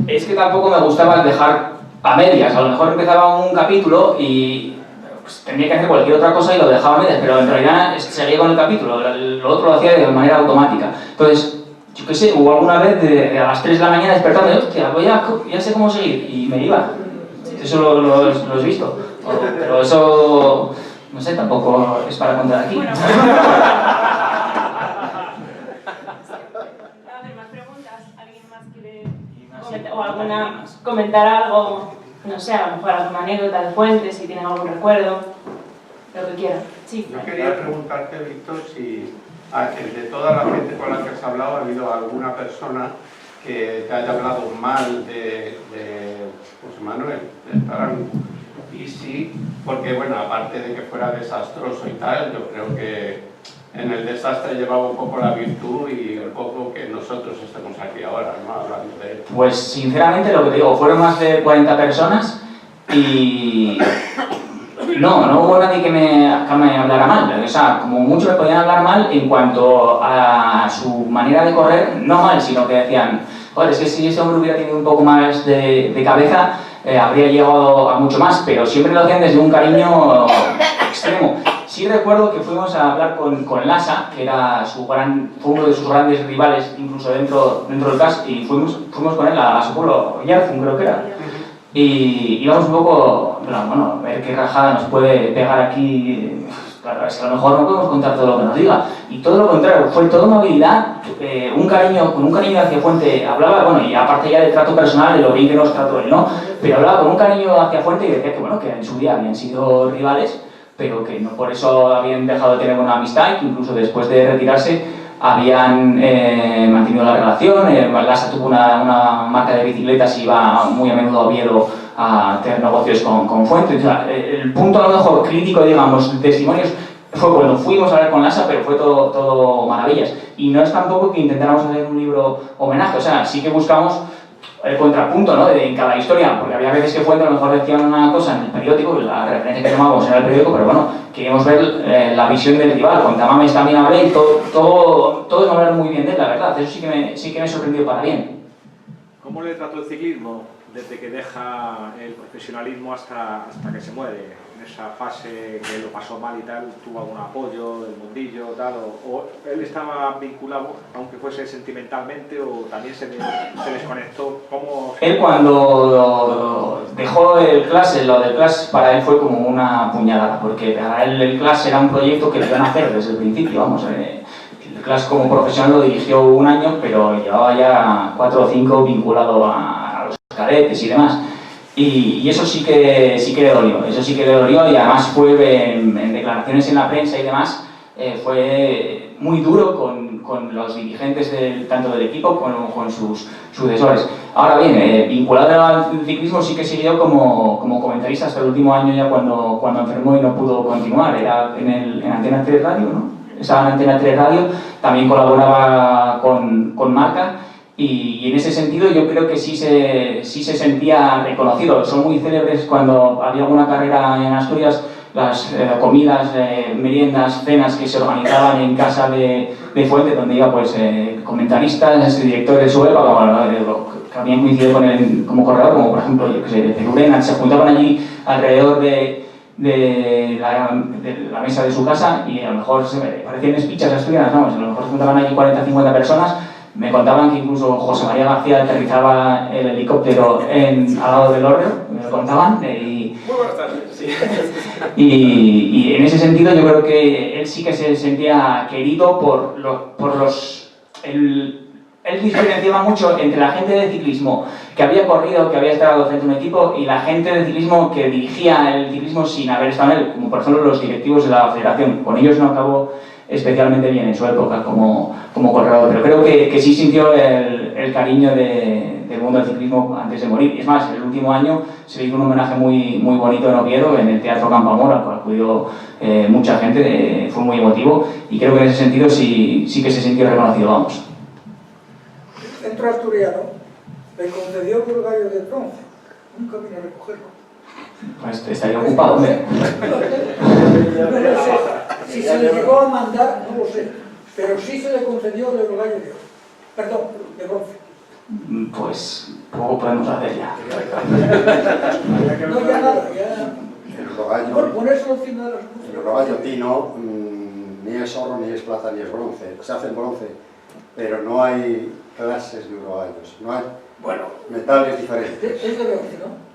Es que tampoco me gustaba dejar a medias. A lo mejor empezaba un capítulo y pues, tenía que hacer cualquier otra cosa y lo dejaba a medias, pero en realidad seguía con el capítulo, lo otro lo hacía de manera automática. Entonces, yo qué sé, hubo alguna vez a las 3 de la mañana despertando y hostia, ya sé cómo seguir, y me iba. Eso lo has visto. Pero eso, no sé, tampoco es para contar aquí. Bueno, o comentar algo, no sé, a lo mejor alguna anécdota de Fuentes, si tienen algún recuerdo, lo que quieran. Sí. Yo quería preguntarte, Víctor, si de toda la gente con la que has hablado ha habido alguna persona que te haya hablado mal de José Manuel, de Tarango. Y sí, porque bueno, aparte de que fuera desastroso y tal, yo creo que en el desastre llevaba un poco la virtud y un poco que nosotros estemos aquí ahora, ¿no? Hablando de él. Pues sinceramente lo que te digo, fueron más de 40 personas y no hubo nadie que me hablara mal. O sea, como mucho me podían hablar mal en cuanto a su manera de correr, no mal, sino que decían, joder, es que si ese hombre hubiera tenido un poco más de cabeza, habría llegado a mucho más, pero siempre lo hacían desde un cariño extremo. Sí recuerdo que fuimos a hablar con Lasa, que era fue uno de sus grandes rivales, incluso dentro del CAS, y fuimos con él a su pueblo, Yarzun creo que era. Y íbamos un poco, bueno, a ver qué rajada nos puede pegar aquí. Claro, es que a lo mejor no podemos contar todo lo que nos diga. Y todo lo contrario, fue toda amabilidad, con un cariño hacia Fuente. Hablaba, bueno, y aparte ya del trato personal, de lo bien que nos trató él, ¿no? Pero hablaba con un cariño hacia Fuente y decía que, bueno, que en su día habían sido rivales, pero que no por eso habían dejado de tener una amistad, que incluso después de retirarse habían mantenido la relación. Lasa tuvo una marca de bicicletas y iba muy a menudo a Oviedo a tener negocios con Fuente. O sea, el punto a lo mejor crítico, digamos, testimonios, fue cuando fuimos a hablar con Lasa, pero fue todo maravillas. Y no es tampoco que intentáramos hacer un libro homenaje, o sea, sí que buscamos el contrapunto, ¿no? En cada historia, porque había veces que Fuente a lo mejor decían una cosa en el periódico, la referencia que tomábamos era el periódico, pero bueno, queríamos ver la visión del rival. Con Tamames también hablé y todos me hablaron muy bien de él, la verdad. Eso sí que me sorprendió para bien. ¿Cómo le trató el ciclismo desde que deja el profesionalismo hasta que se muere? En esa fase que lo pasó mal y tal, ¿tuvo algún apoyo del mundillo, tal? ¿O él estaba vinculado, aunque fuese sentimentalmente, o también se desconectó? ¿Cómo? Él cuando dejó el CLAS, lo del CLAS para él fue como una puñalada, porque para él el CLAS era un proyecto que le iban a hacer desde el principio, vamos. El CLAS como profesional lo dirigió un año, pero llevaba ya 4 o 5 vinculado a los cadetes y demás. Y eso sí que le dolió, y además fue en declaraciones en la prensa y demás, fue muy duro con los dirigentes tanto del equipo como con sus sucesores. Ahora bien, vinculado al ciclismo sí que siguió como comentarista hasta el último año, ya cuando enfermó y no pudo continuar. Era en Antena 3 Radio, ¿no? Estaba en Antena 3 Radio, también colaboraba con Marca. y en ese sentido yo creo que sí se sentía reconocido. Son muy célebres cuando había alguna carrera en Asturias, las comidas, meriendas, cenas que se organizaban en casa de Fuente, donde iba pues comentaristas, directores web, que habían coincidido con él como corredor, como por ejemplo, yo que sé, de Perurena, se juntaban allí alrededor de la mesa de su casa y a lo mejor parecían espichas asturianas, vamos, a lo mejor se juntaban allí 40-50 personas. Me contaban que incluso José María García aterrizaba el helicóptero al lado del hórreo, me lo contaban. Muy buenas tardes, sí. Y en ese sentido yo creo que él sí que se sentía querido por los... Él diferenciaba mucho entre la gente de ciclismo que había corrido, que había estado frente a un equipo, y la gente de ciclismo que dirigía el ciclismo sin haber estado en él, como por ejemplo los directivos de la federación. Con ellos no acabó especialmente bien en su época como corredor, pero creo que sí sintió el cariño del mundo del ciclismo antes de morir. Y es más, el último año se le hizo un homenaje muy bonito en Oviedo, en el Teatro Campoamor, al cual acudió mucha gente, fue muy emotivo, y creo que en ese sentido sí que se sintió reconocido, vamos. El Centro Asturiano le concedió el gallo de bronce. Nunca vino a recogerlo. Pues estaría ocupado, hombre. No lo sé. Si se le llegó a mandar, no lo sé. Pero sí se le concedió el gallo de oro. Perdón, de bronce. Pues poco podemos hacer ya. No, ya nada, ya... El rogallo, Por ponérselo encima de las el rogallo tino ni es oro, ni es plata, ni es bronce. Se hace en bronce, pero no hay clases de rogallos. No hay metales diferentes. Es de bronce, ¿no?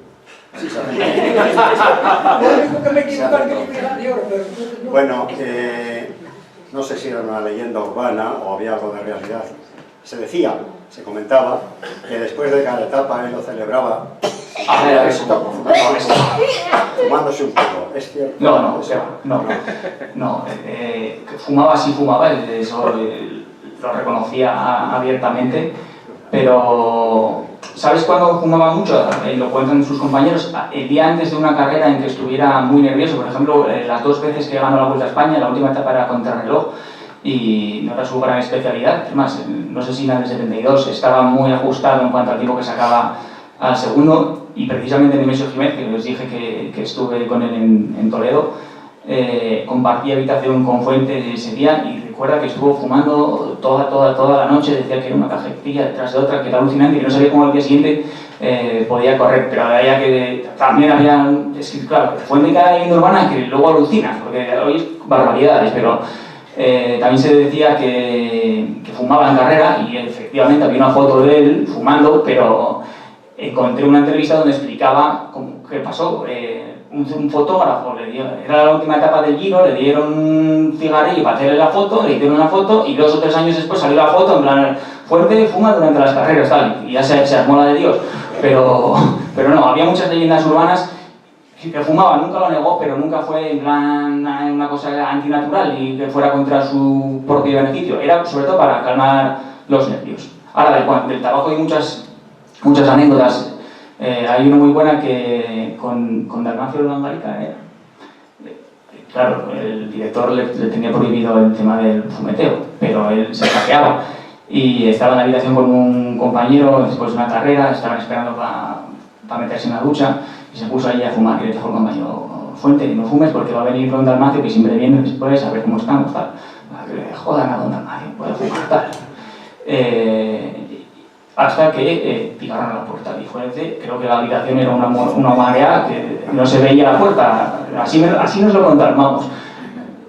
Sí, se hacen. Lo único que me equivocan es que era de oro, pero entonces no. Bueno, no sé si era una leyenda urbana o había algo de realidad. Se decía, se comentaba, que después de cada etapa él lo celebraba fumándose un puro. ¿Es cierto? No. Fumaba, sí fumaba, eso lo reconocía abiertamente, pero ¿sabes cuándo fumaba mucho? Lo cuentan sus compañeros, el día antes de una carrera en que estuviera muy nervioso. Por ejemplo, las 2 veces que ganó la Vuelta a España, la última etapa era contrarreloj y no era su gran especialidad. Es más, no sé si en el 72 estaba muy ajustado en cuanto al tiempo que sacaba al segundo, y precisamente Nemesio Jiménez, que les dije que estuve con él en Toledo, compartía habitación con Fuente ese día y recuerda que estuvo fumando toda la noche. Decía que era una cajetilla detrás de otra, que era alucinante, que no sabía cómo al día siguiente podía correr, pero había que también había, es que claro, Fuente cada leyenda urbana que luego alucinas, porque hoy es barbaridades, pero también se decía que fumaba en carrera, y efectivamente había una foto de él fumando, pero encontré una entrevista donde explicaba qué pasó. Un fotógrafo era la última etapa del Giro, le dieron un cigarrillo para hacerle la foto, le hicieron una foto y 2 o 3 años después salió la foto en plan Fuente fuma durante las carreras, tal, y ya se armó la de Dios. Pero no, había muchas leyendas urbanas que fumaba, nunca lo negó, pero nunca fue en plan una cosa antinatural y que fuera contra su propio beneficio. Era sobre todo para calmar los nervios. Ahora, del tabaco hay muchas anécdotas. Hay una muy buena que con Dalmacio Langarica, claro, el director le tenía prohibido el tema del fumeteo, pero él se saqueaba y estaba en la habitación con un compañero después de una carrera, estaban esperando para meterse en la ducha y se puso allí a fumar, y le dijo al compañero: Fuente, no fumes porque va a venir don Dalmacio, que siempre viene después a ver cómo estamos, tal. Que le jodan a don Dalmacio, puede fumar, tal. Hasta que picaron a la puerta y Fuente, creo que la habitación era una marea que no se veía la puerta, así nos lo contaron, vamos.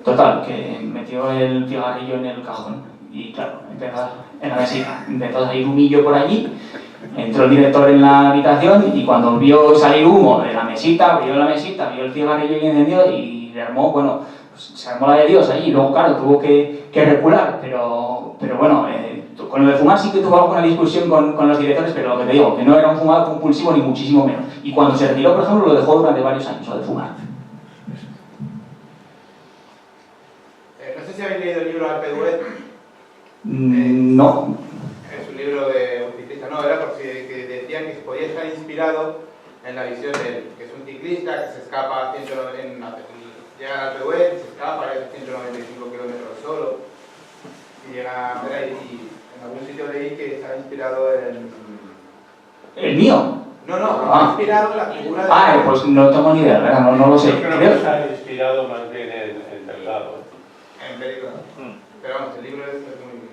Total, que metió el cigarrillo en el cajón y claro, empezó en la mesita, empezó a salir humillo por allí, entró el director en la habitación y cuando vio salir humo de la mesita, abrió la mesita, vio el cigarrillo y encendió y le armó, bueno, pues se armó la de Dios allí, y luego claro, tuvo que recular, pero bueno, con lo de fumar sí que tuvo alguna discusión con los directores, pero lo que te digo, que no era un fumador compulsivo ni muchísimo menos. Y cuando se retiró, por ejemplo, lo dejó durante varios años, lo de fumar. No sé si habéis leído el libro Alpe d'Huez. No. Es un libro de un ciclista, no, era porque que decían que se podía estar inspirado en la visión de él, que es un ciclista que se escapa llega al Alpe d'Huez, se escapa, hace 195 kilómetros solo, y llega a ver ahí, y en algún sitio leí que estaba inspirado ¿El mío? No, ha inspirado en la figura de... Pues no tengo ni idea, ¿verdad? No lo sé. Yo creo que se ha inspirado más bien en Delgado. En Perico. Pero vamos, el libro es muy...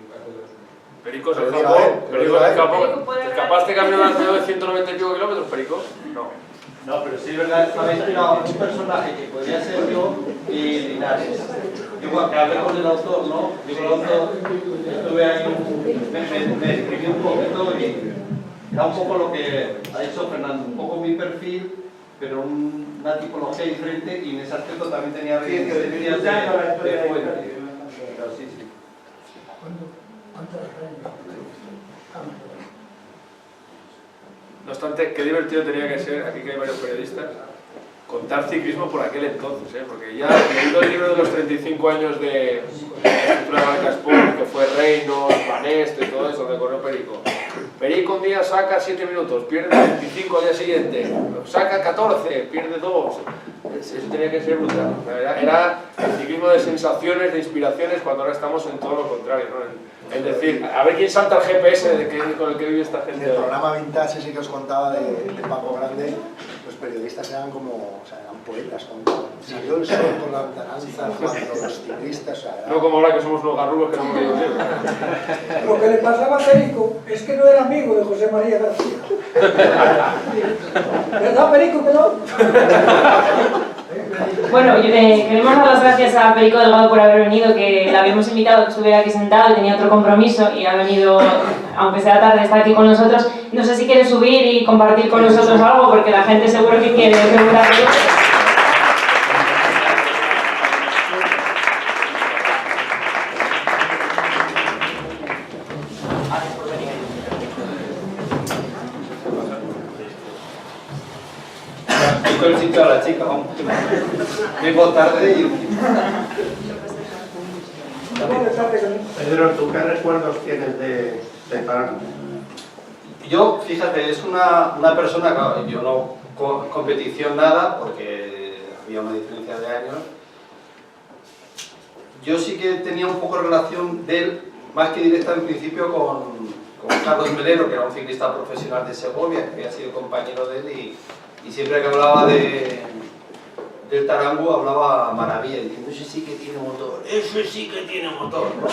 Perico se escapó. Perico se escapó. ¿Te escapaste caminando alrededor de 190 y pico kilómetros, Perico? No. No, pero sí es verdad, estaba inspirado en un personaje que podría ser yo y Linares. Igual que hablé con el autor, ¿no? Digo, el autor, estuve ahí, me escribí un poquito y era un poco lo que ha dicho Fernando, un poco mi perfil, pero una tipología diferente y en ese aspecto también tenía reminiscencias de fuente. Pero sí. No obstante, qué divertido tenía que ser, aquí que hay varios periodistas, contar ciclismo por aquel entonces, porque ya leyendo el libro de los 35 años de escritura de Marca Sport, que fue Reynolds, Van Este, todo eso, donde corrió Perico. Perico un día saca 7 minutos, pierde 25 al día siguiente, saca 14, pierde 2. Eso tenía que ser brutal. Era el ciclismo de sensaciones, de inspiraciones, cuando ahora estamos en todo lo contrario, ¿no? Es decir, a ver quién salta el GPS con el que vive esta gente. En el programa Vintage ese que os contaba de Paco Grande, los periodistas eran como, o sea, eran poetas, cuando salió el sol por la ventananza, cuando los ciclistas, o sea, era... No como ahora que somos unos garrubos que no hemos leído el libro. Lo que le pasaba a Perico es que no era amigo de José María García. ¿Verdad, Perico, que no? Bueno, queremos dar las gracias a Perico Delgado por haber venido, que la habíamos invitado, que estuviera aquí sentado y tenía otro compromiso y ha venido, aunque sea tarde, está aquí con nosotros. No sé si quiere subir y compartir con nosotros algo, porque la gente seguro que quiere preguntarle. El sitio a la chica, vamos. Vengo tarde y... Pedro, ¿tú qué recuerdos tienes de Tarango? Yo, fíjate, es una persona, claro, yo no competición nada, porque había una diferencia de años. Yo sí que tenía un poco de relación de él, más que directa en principio, con Carlos Melero, que era un ciclista profesional de Segovia, que había sido compañero de él, y siempre que hablaba del Tarango hablaba maravilla, diciendo, ese sí que tiene motor, ese sí que tiene motor, ¿no?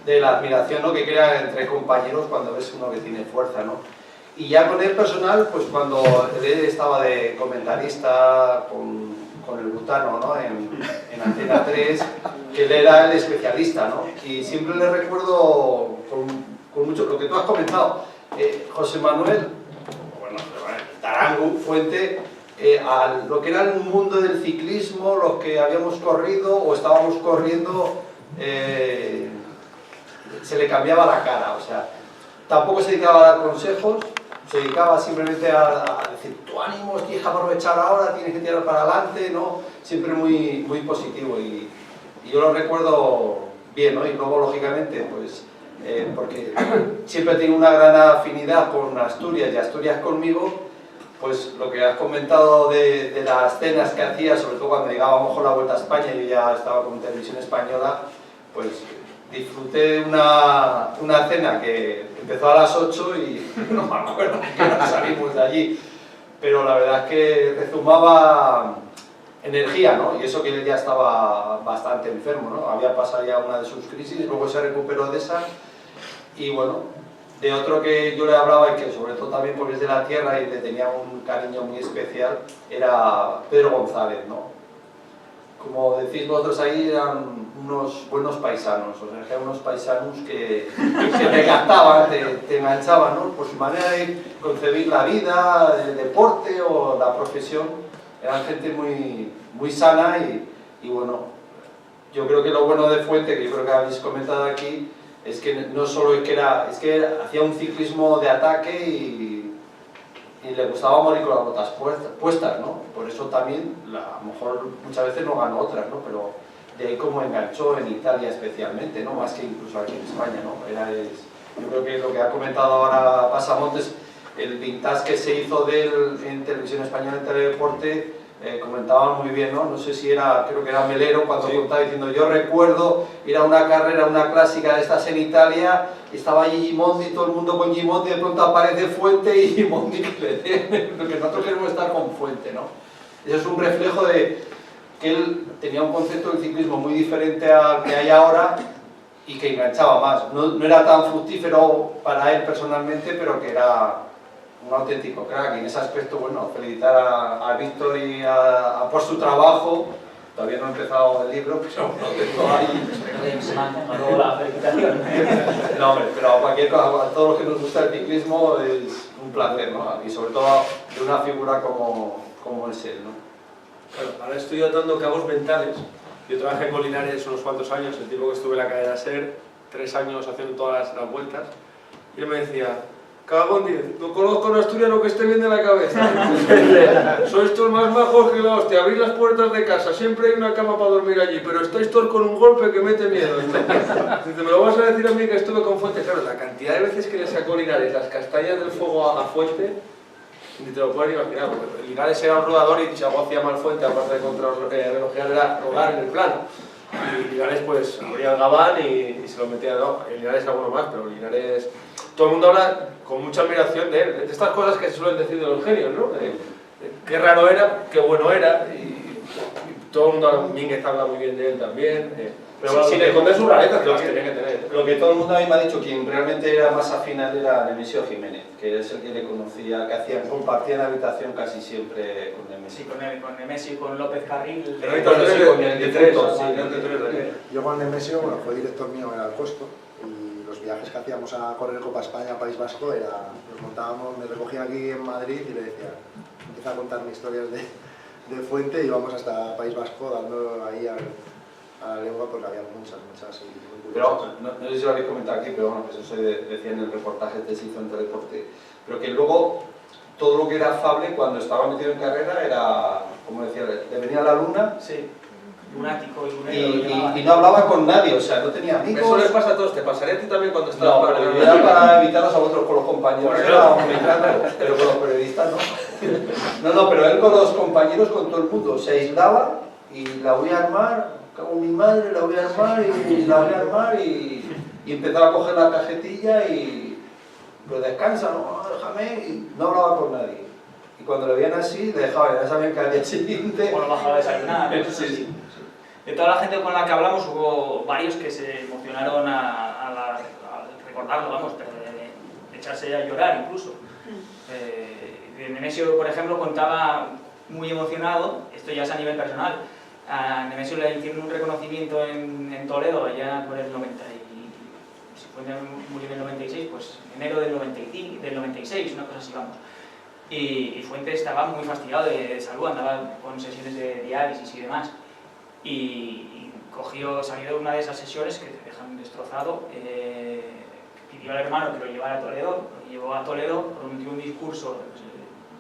De la admiración, ¿no?, que crea entre compañeros cuando ves uno que tiene fuerza, ¿no? Y ya con el personal, pues cuando él estaba de comentarista con el Butano, ¿no?, en Antena 3, que él era el especialista, ¿no? Y siempre le recuerdo con mucho lo que tú has comentado, José Manuel, Tarango, Fuente, a lo que era el mundo del ciclismo, los que habíamos corrido o estábamos corriendo, se le cambiaba la cara, o sea, tampoco se dedicaba a dar consejos, se dedicaba simplemente a decir, tu ánimo, tienes que aprovechar ahora, tienes que tirar para adelante, ¿no? Siempre muy, muy positivo y yo lo recuerdo bien, ¿no? Y luego, lógicamente, pues, porque siempre he tenido una gran afinidad con Asturias y Asturias conmigo, pues lo que has comentado de las cenas que hacía, sobre todo cuando llegábamos con la Vuelta a España, yo ya estaba con Televisión Española, pues disfruté una cena que empezó a las 8 y no me acuerdo que no salimos de allí, pero la verdad es que rezumaba energía, ¿no? Y eso que él ya estaba bastante enfermo, ¿no? Había pasado ya una de sus crisis, luego se recuperó de esa y bueno, de otro que yo le hablaba y que sobre todo también porque es de la tierra y le tenía un cariño muy especial, era Pedro González, ¿no? Como decís vosotros ahí, eran unos buenos paisanos, o sea, que eran unos paisanos que te captaban, te enganchaban, ¿no? Por su manera de concebir la vida, el deporte o la profesión, eran gente muy, muy sana y bueno, yo creo que lo bueno de Fuente, que yo creo que habéis comentado aquí, es que no solo es que hacía un ciclismo de ataque y le gustaba morir con las botas puestas, ¿no? Por eso también, a lo mejor muchas veces no ganó otras, ¿no? Pero de ahí como enganchó en Italia especialmente, ¿no? Más que incluso aquí en España, ¿no? Yo creo que lo que ha comentado ahora Pasamontes, el vintage que se hizo de él en Televisión Española en Teledeporte, comentaban muy bien, ¿no? No sé si era, creo que era Melero, cuando contaba diciendo, yo recuerdo ir a una carrera, una clásica de estas en Italia, estaba allí Gimondi, todo el mundo con Gimondi, de pronto aparece Fuente y Gimondi que nosotros queremos estar con Fuente, ¿no? Eso es un reflejo de que él tenía un concepto del ciclismo muy diferente al que hay ahora y que enganchaba más. No era tan fructífero para él personalmente, pero que era un auténtico crack. Y en ese aspecto, bueno, felicitar a Víctor y por su trabajo. Todavía no he empezado el libro, pero bueno, tengo ahí... luego la felicitación. No, hombre, pero a cualquier cosa, a todos los que nos gusta el ciclismo es un placer, ¿no? Y sobre todo de una figura como es él, ¿no? Claro, ahora estoy atando cabos mentales. Yo trabajé con Linares unos cuantos años, el tiempo que estuve en la cadena SER, 3 años haciendo todas las vueltas, y él me decía, cago en 10, no conozco un asturiano que esté bien de la cabeza. Sois todos más majos que la hostia, abrid las puertas de casa, siempre hay una cama para dormir allí, pero estáis todos con un golpe que mete miedo. Dice, me lo vas a decir a mí que estuve con Fuente. Claro, la cantidad de veces que le sacó Linares las castañas del fuego a Fuente, ni te lo puedes imaginar, porque Linares era un rodador y si algo hacía mal Fuente, aparte de relojear, era rodar en el plano. Y Linares pues abría el gabán y se lo metía, no, Linares alguno más, pero Linares... Todo el mundo habla con mucha admiración de él, de estas cosas que se suelen decir de los genios, ¿no? De qué raro era, qué bueno era, y todo el mundo, Mínguez habla muy bien de él también, pero bueno, sin esconder sus rarezas que las tenía que tener. Lo que todo el mundo a mí me ha dicho, quien realmente era más afín a él era Nemesio Jiménez, que es el que le conocía, que compartían habitación casi siempre con Nemesio. Sí, con Nemesio y con López Carril. Con el de Tres. Yo con Nemesio, bueno, fue director mío en Alcosto, y los viajes que hacíamos a correr Copa España, País Vasco, nos montábamos, me recogía aquí en Madrid y le decía, empieza a contarme historias de Fuente y vamos hasta País Vasco dando ahí a la lengua porque había muchas y muy curiosas. Pero no sé si lo habéis comentado aquí, pero bueno, eso se decía en el reportaje que se hizo en Teledeporte, pero que luego todo lo que era afable cuando estaba metido en carrera era, como decía, le venía la luna. Sí. Lunático y no hablaba con nadie, o sea, no tenía amigos. Eso les pasa a todos, te pasaría a ti también cuando estabas... No, pero era para evitarlos a vosotros con los compañeros, era un mexicano, pero con los periodistas no. No, pero él con los compañeros, con todo el mundo, se aislaba y la voy a armar, cago en mi madre, la voy a armar y empezaba a coger la cajetilla y pues descansa, no, déjame, y no hablaba con nadie. Y cuando le veían así, le dejaban, ya sabían que al día siguiente... Bueno, bajaba a desayunar. Sí. De toda la gente con la que hablamos hubo varios que se emocionaron al recordarlo, vamos, pero de echarse a llorar incluso. Nemesio, por ejemplo, contaba muy emocionado, esto ya es a nivel personal, a Nemesio le hicieron un reconocimiento en Toledo, allá por el 90, si fue murió en el 96, pues enero del 96, una cosa así, vamos. Y Fuente estaba muy fastidiado de salud, andaba con sesiones de diálisis y demás. Y salió de una de esas sesiones que te dejan destrozado, pidió al hermano que lo llevara a Toledo, lo llevó a Toledo, prometió un discurso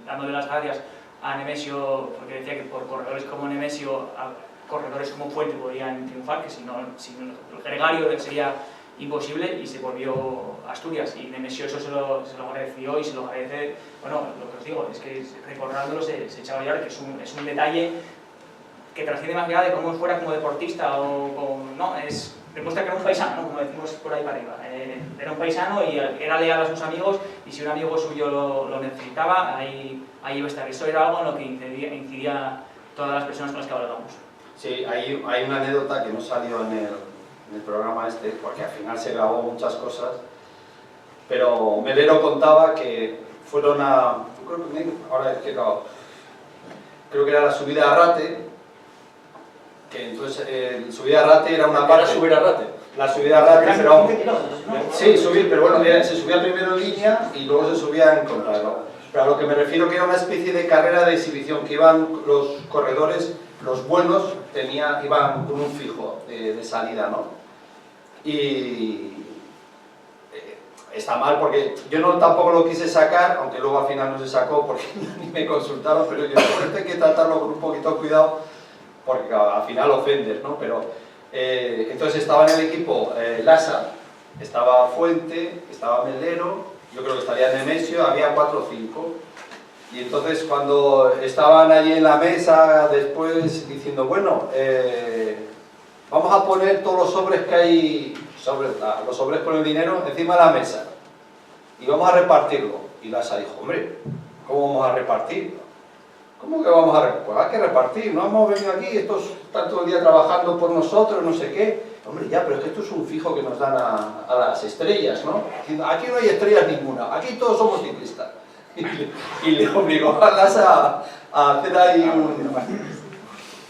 dándole las gracias a Nemesio, porque decía que por corredores como Nemesio, corredores como Fuente podían triunfar, que si no el gregario sería imposible, y se volvió a Asturias, y Nemesio eso se lo agradeció y se lo agradece. Bueno, lo que os digo es que recordándolo se echaba a llorar, que es un detalle que trasciende más allá de cómo fuera como deportista demuestra que era un paisano, ¿no? Como decimos por ahí para arriba. Era un paisano y era leal a sus amigos, y si un amigo suyo lo necesitaba, ahí iba a estar. Eso era algo en lo que incidía todas las personas con las que hablábamos. Sí, hay una anécdota que no salió en el programa este, porque al final se grabó muchas cosas, pero Melero contaba que fueron creo que era la subida a Arrate, que entonces subida a Arrate era una parte... subir a Arrate. La subida a Arrate, pero... Sí, subir, pero bueno, se subía primero en línea y luego se subía en contrarreloj. Pero a lo que me refiero que era una especie de carrera de exhibición, que iban los corredores, los buenos, iban con un fijo de salida, ¿no? Y está mal porque yo tampoco lo quise sacar, aunque luego al final no se sacó porque ni me consultaron, pero yo creo que hay que tratarlo con un poquito de cuidado porque al final ofendes, ¿no? Pero entonces estaba en el equipo Lasa, estaba Fuente, estaba Melero, yo creo que estaría Nemesio, había 4 o 5 Y entonces cuando estaban allí en la mesa, después diciendo, bueno, vamos a poner todos los sobres que hay, los sobres con el dinero encima de la mesa. Y vamos a repartirlo. Y Lasa dijo, hombre, ¿cómo vamos a repartir? ¿Cómo que vamos a repartir? Pues hay que repartir, no hemos venido aquí, estos están todo el día trabajando por nosotros, no sé qué. Hombre, ya, pero es que esto es un fijo que nos dan a las estrellas, ¿no? Aquí no hay estrellas ninguna, aquí todos somos ciclistas. Y le obligó a Lasa a hacer ahí un...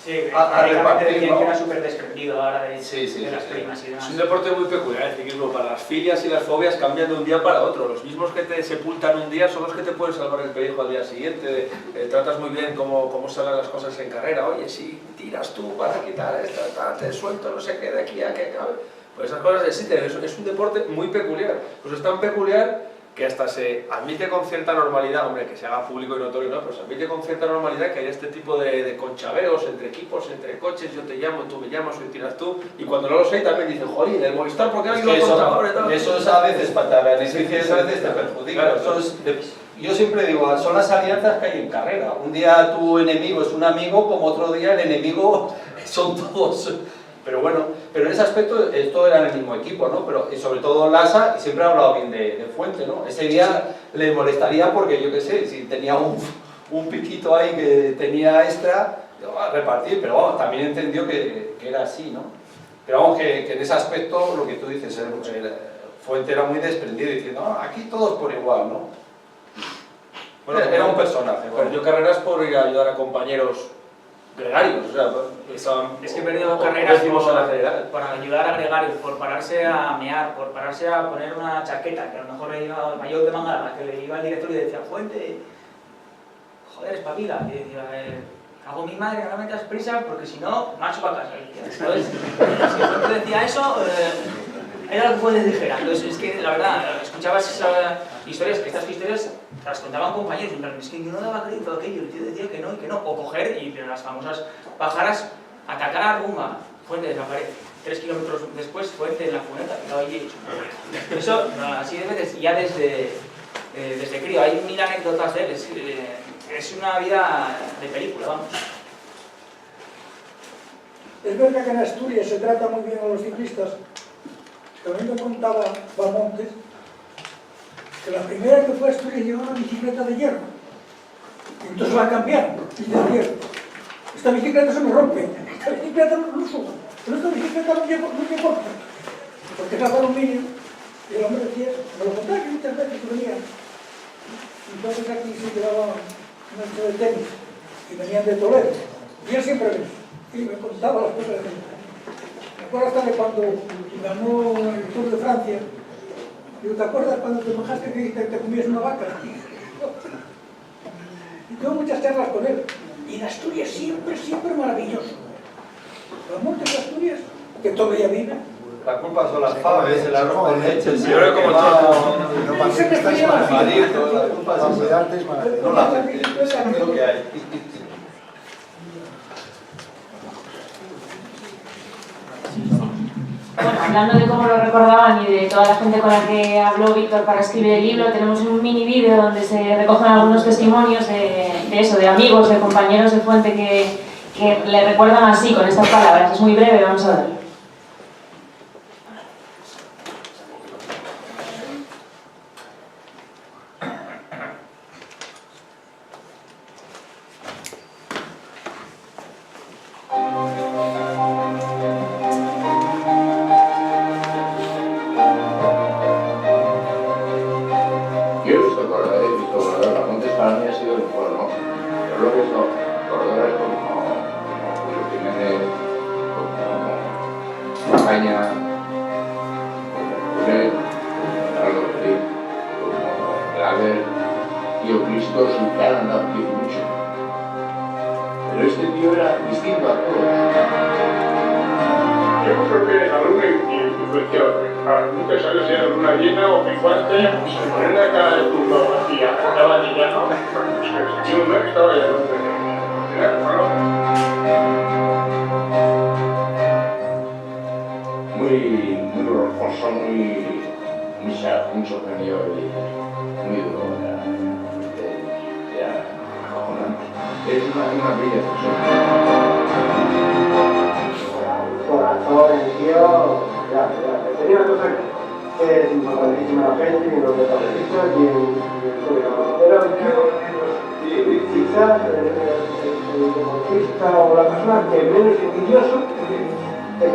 Sí, a repartir, decían ¿no? que era súper desprendido ahora de, de las primas y demás. Es un deporte muy peculiar el ciclismo, para las filias y las fobias cambian de un día para otro. Los mismos que te sepultan un día son los que te pueden salvar el pellejo al día siguiente. Tratas muy bien cómo salen las cosas en carrera. Oye, si tiras tú para quitar esto, te suelto no sé qué de aquí a que acabe. Pues esas cosas existen, es un deporte muy peculiar. Pues es tan peculiar que hasta se admite con cierta normalidad, hombre, que se haga público y notorio, no, pero se admite con cierta normalidad que hay este tipo de conchaveos entre equipos, entre coches, yo te llamo, tú me llamas, hoy tiras tú, y cuando no lo sé también dicen, jolín, el Movistar, ¿por qué no hay un conchador? Eso es a veces para te beneficia y a veces te perjudica. Claro, eso es yo siempre digo, son las alianzas que hay en carrera. Un día tu enemigo es un amigo, como otro día el enemigo son todos. Pero bueno, pero en ese aspecto todos eran el mismo equipo, ¿no? Pero sobre todo Lasa, y siempre ha hablado bien de Fuente, ¿no? Ese día le molestaría porque, yo qué sé, si tenía un piquito ahí que tenía extra, lo va a repartir, pero vamos, también entendió que era así, ¿no? Pero vamos, que en ese aspecto, lo que tú dices, Fuente era muy desprendido, diciendo, aquí todos por igual, ¿no? Bueno, era un personaje. Perdió carreras por ir a ayudar a compañeros gregarios, o sea, es que he perdido carreras por ayudar a gregarios, por pararse a mear, por pararse a poner una chaqueta, que a lo mejor le iba el mayor de manga, que le iba al director y le decía, Fuente, joder, espabila, y decía, hago mi madre, no me metas prisa, porque si no, marcho para casa. Entonces, si Fuente decía eso, era algo que dijera. Entonces, es que la verdad, escuchabas esas historias, que estas historias las contaban compañeros, en plan, es que yo no daba crédito a aquello, el tío decía que no y que no, o coger y las famosas pajaras, atacar a Rumba, Fuente desaparece. 3 kilómetros después, Fuente en la cuneta, que estaba allí hecho. Eso, así de veces, ya desde crío, hay 1000 anécdotas de él, es una vida de película, vamos. Es verdad que en Asturias se trata muy bien a los ciclistas. También me contaba Bamontes que la primera que fue a Asturias llevaba una bicicleta de hierro. Y entonces la cambiaron y decían, esta bicicleta se me rompe, esta bicicleta no subo, pero esta bicicleta no llevo corta, porque es de aluminio. Y el hombre decía, me lo contaba que muchas veces que venían. Entonces aquí se llevaba un ancho de tenis y venían de Toledo. Y él siempre venía y me contaba las cosas de él. Me acuerdo hasta de cuando ganó el Tour de Francia. Digo, ¿te acuerdas cuando te mojaste que te comías una vaca? Y tengo muchas charlas con él. Y en Asturias siempre maravilloso. La muerte de Asturias, que todavía vive. La culpa son las faves, el arroz con leche, el señor como Y se me fue a la culpa es cuidarte, no la gente, es lo que hay. Bueno, hablando de cómo lo recordaban y de toda la gente con la que habló Víctor para escribir el libro, tenemos un mini vídeo donde se recogen algunos testimonios de eso, de amigos, de compañeros de Fuente que le recuerdan así, con estas palabras. Es muy breve, vamos a ver. muy sorprendido y muy duro. Corazón, tío, ya. Tenía una cosa que es importantísima la gente, y los deportistas, y el quizás el deportista o la persona que menos envidioso es el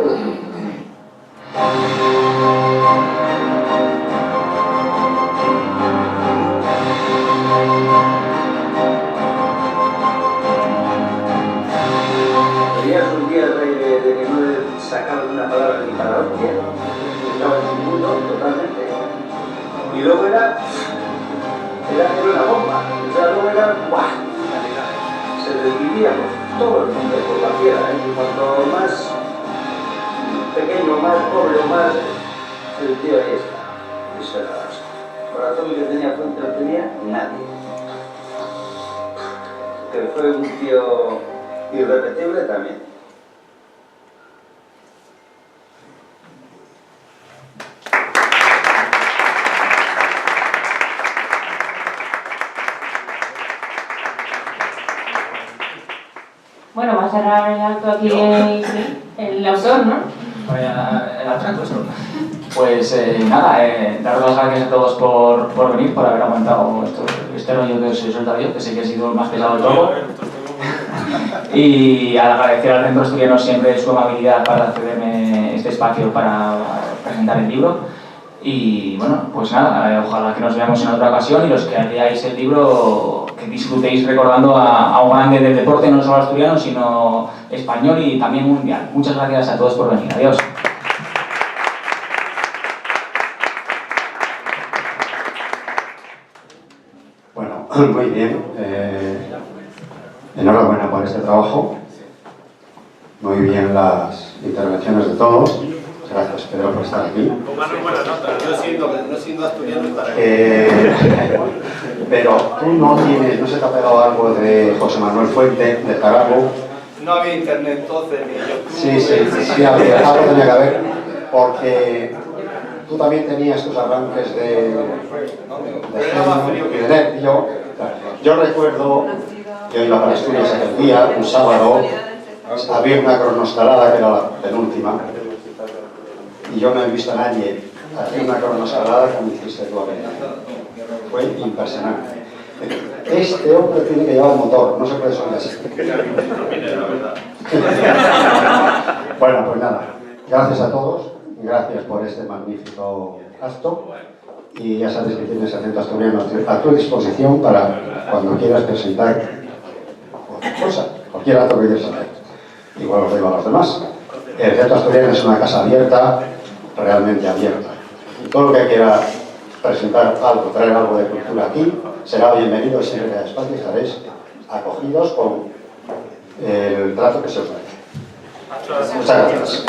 Tenías un día de que no sacaban una palabra ni para la hostia, estaba en su mundo totalmente. Y luego era una bomba, o sea, luego era ¡buah! Se desvivía por todo el mundo, por cualquiera, y cuanto más pequeño, más pobre o más, el tío ahí está. Eso era el corazón que tenía frente, no tenía nadie. Que fue un tío irrepetible también. Bueno, va a cerrar el acto aquí el autor, ¿no? El atraco, eso. Pues nada, daros las gracias a todos por venir, por haber aguantado este rollo que os he soltado yo, que sé que ha sido el más pesado de todo. Y al agradecer al Centro Asturiano siempre su amabilidad para cederme este espacio para presentar el libro. Y bueno, pues nada, ojalá que nos veamos en otra ocasión y los que leáis el libro que disfrutéis recordando a un grande del deporte, no solo asturiano, sino español y también mundial. Muchas gracias a todos por venir. Adiós. Bueno, muy bien. Enhorabuena por este trabajo. Muy bien las intervenciones de todos. Gracias, Pedro, por estar aquí. Pónganos buena nota. Yo no siendo asturiano estaré. Pero tú no se te ha pegado algo de José Manuel Fuente, de Tarago. No había internet entonces, ni YouTube. Sí, algo tenía que haber, porque tú también tenías tus arranques de genio y de nervio. Yo recuerdo que iba para Asturias aquel día, un sábado, había una cronoescalada que era la penúltima, y yo no he visto a nadie hacer una cronoescalada como hiciste tú aquel día. Fue impresionante. Este hombre tiene que llevar el motor, no se puede subir así. Bueno, pues nada, gracias a todos, gracias por este magnífico acto, y ya sabes que tienes el Centro Asturiano a tu disposición para cuando quieras presentar cualquier cosa, cualquier acto que quieras hacer. Igual os digo a los demás. El Centro Asturiano es una casa abierta, realmente abierta. Y todo lo que quiera presentar algo, traer algo de cultura aquí, será bienvenido y siempre que haya espacio estaréis acogidos con el trato que se os merece. Muchas gracias.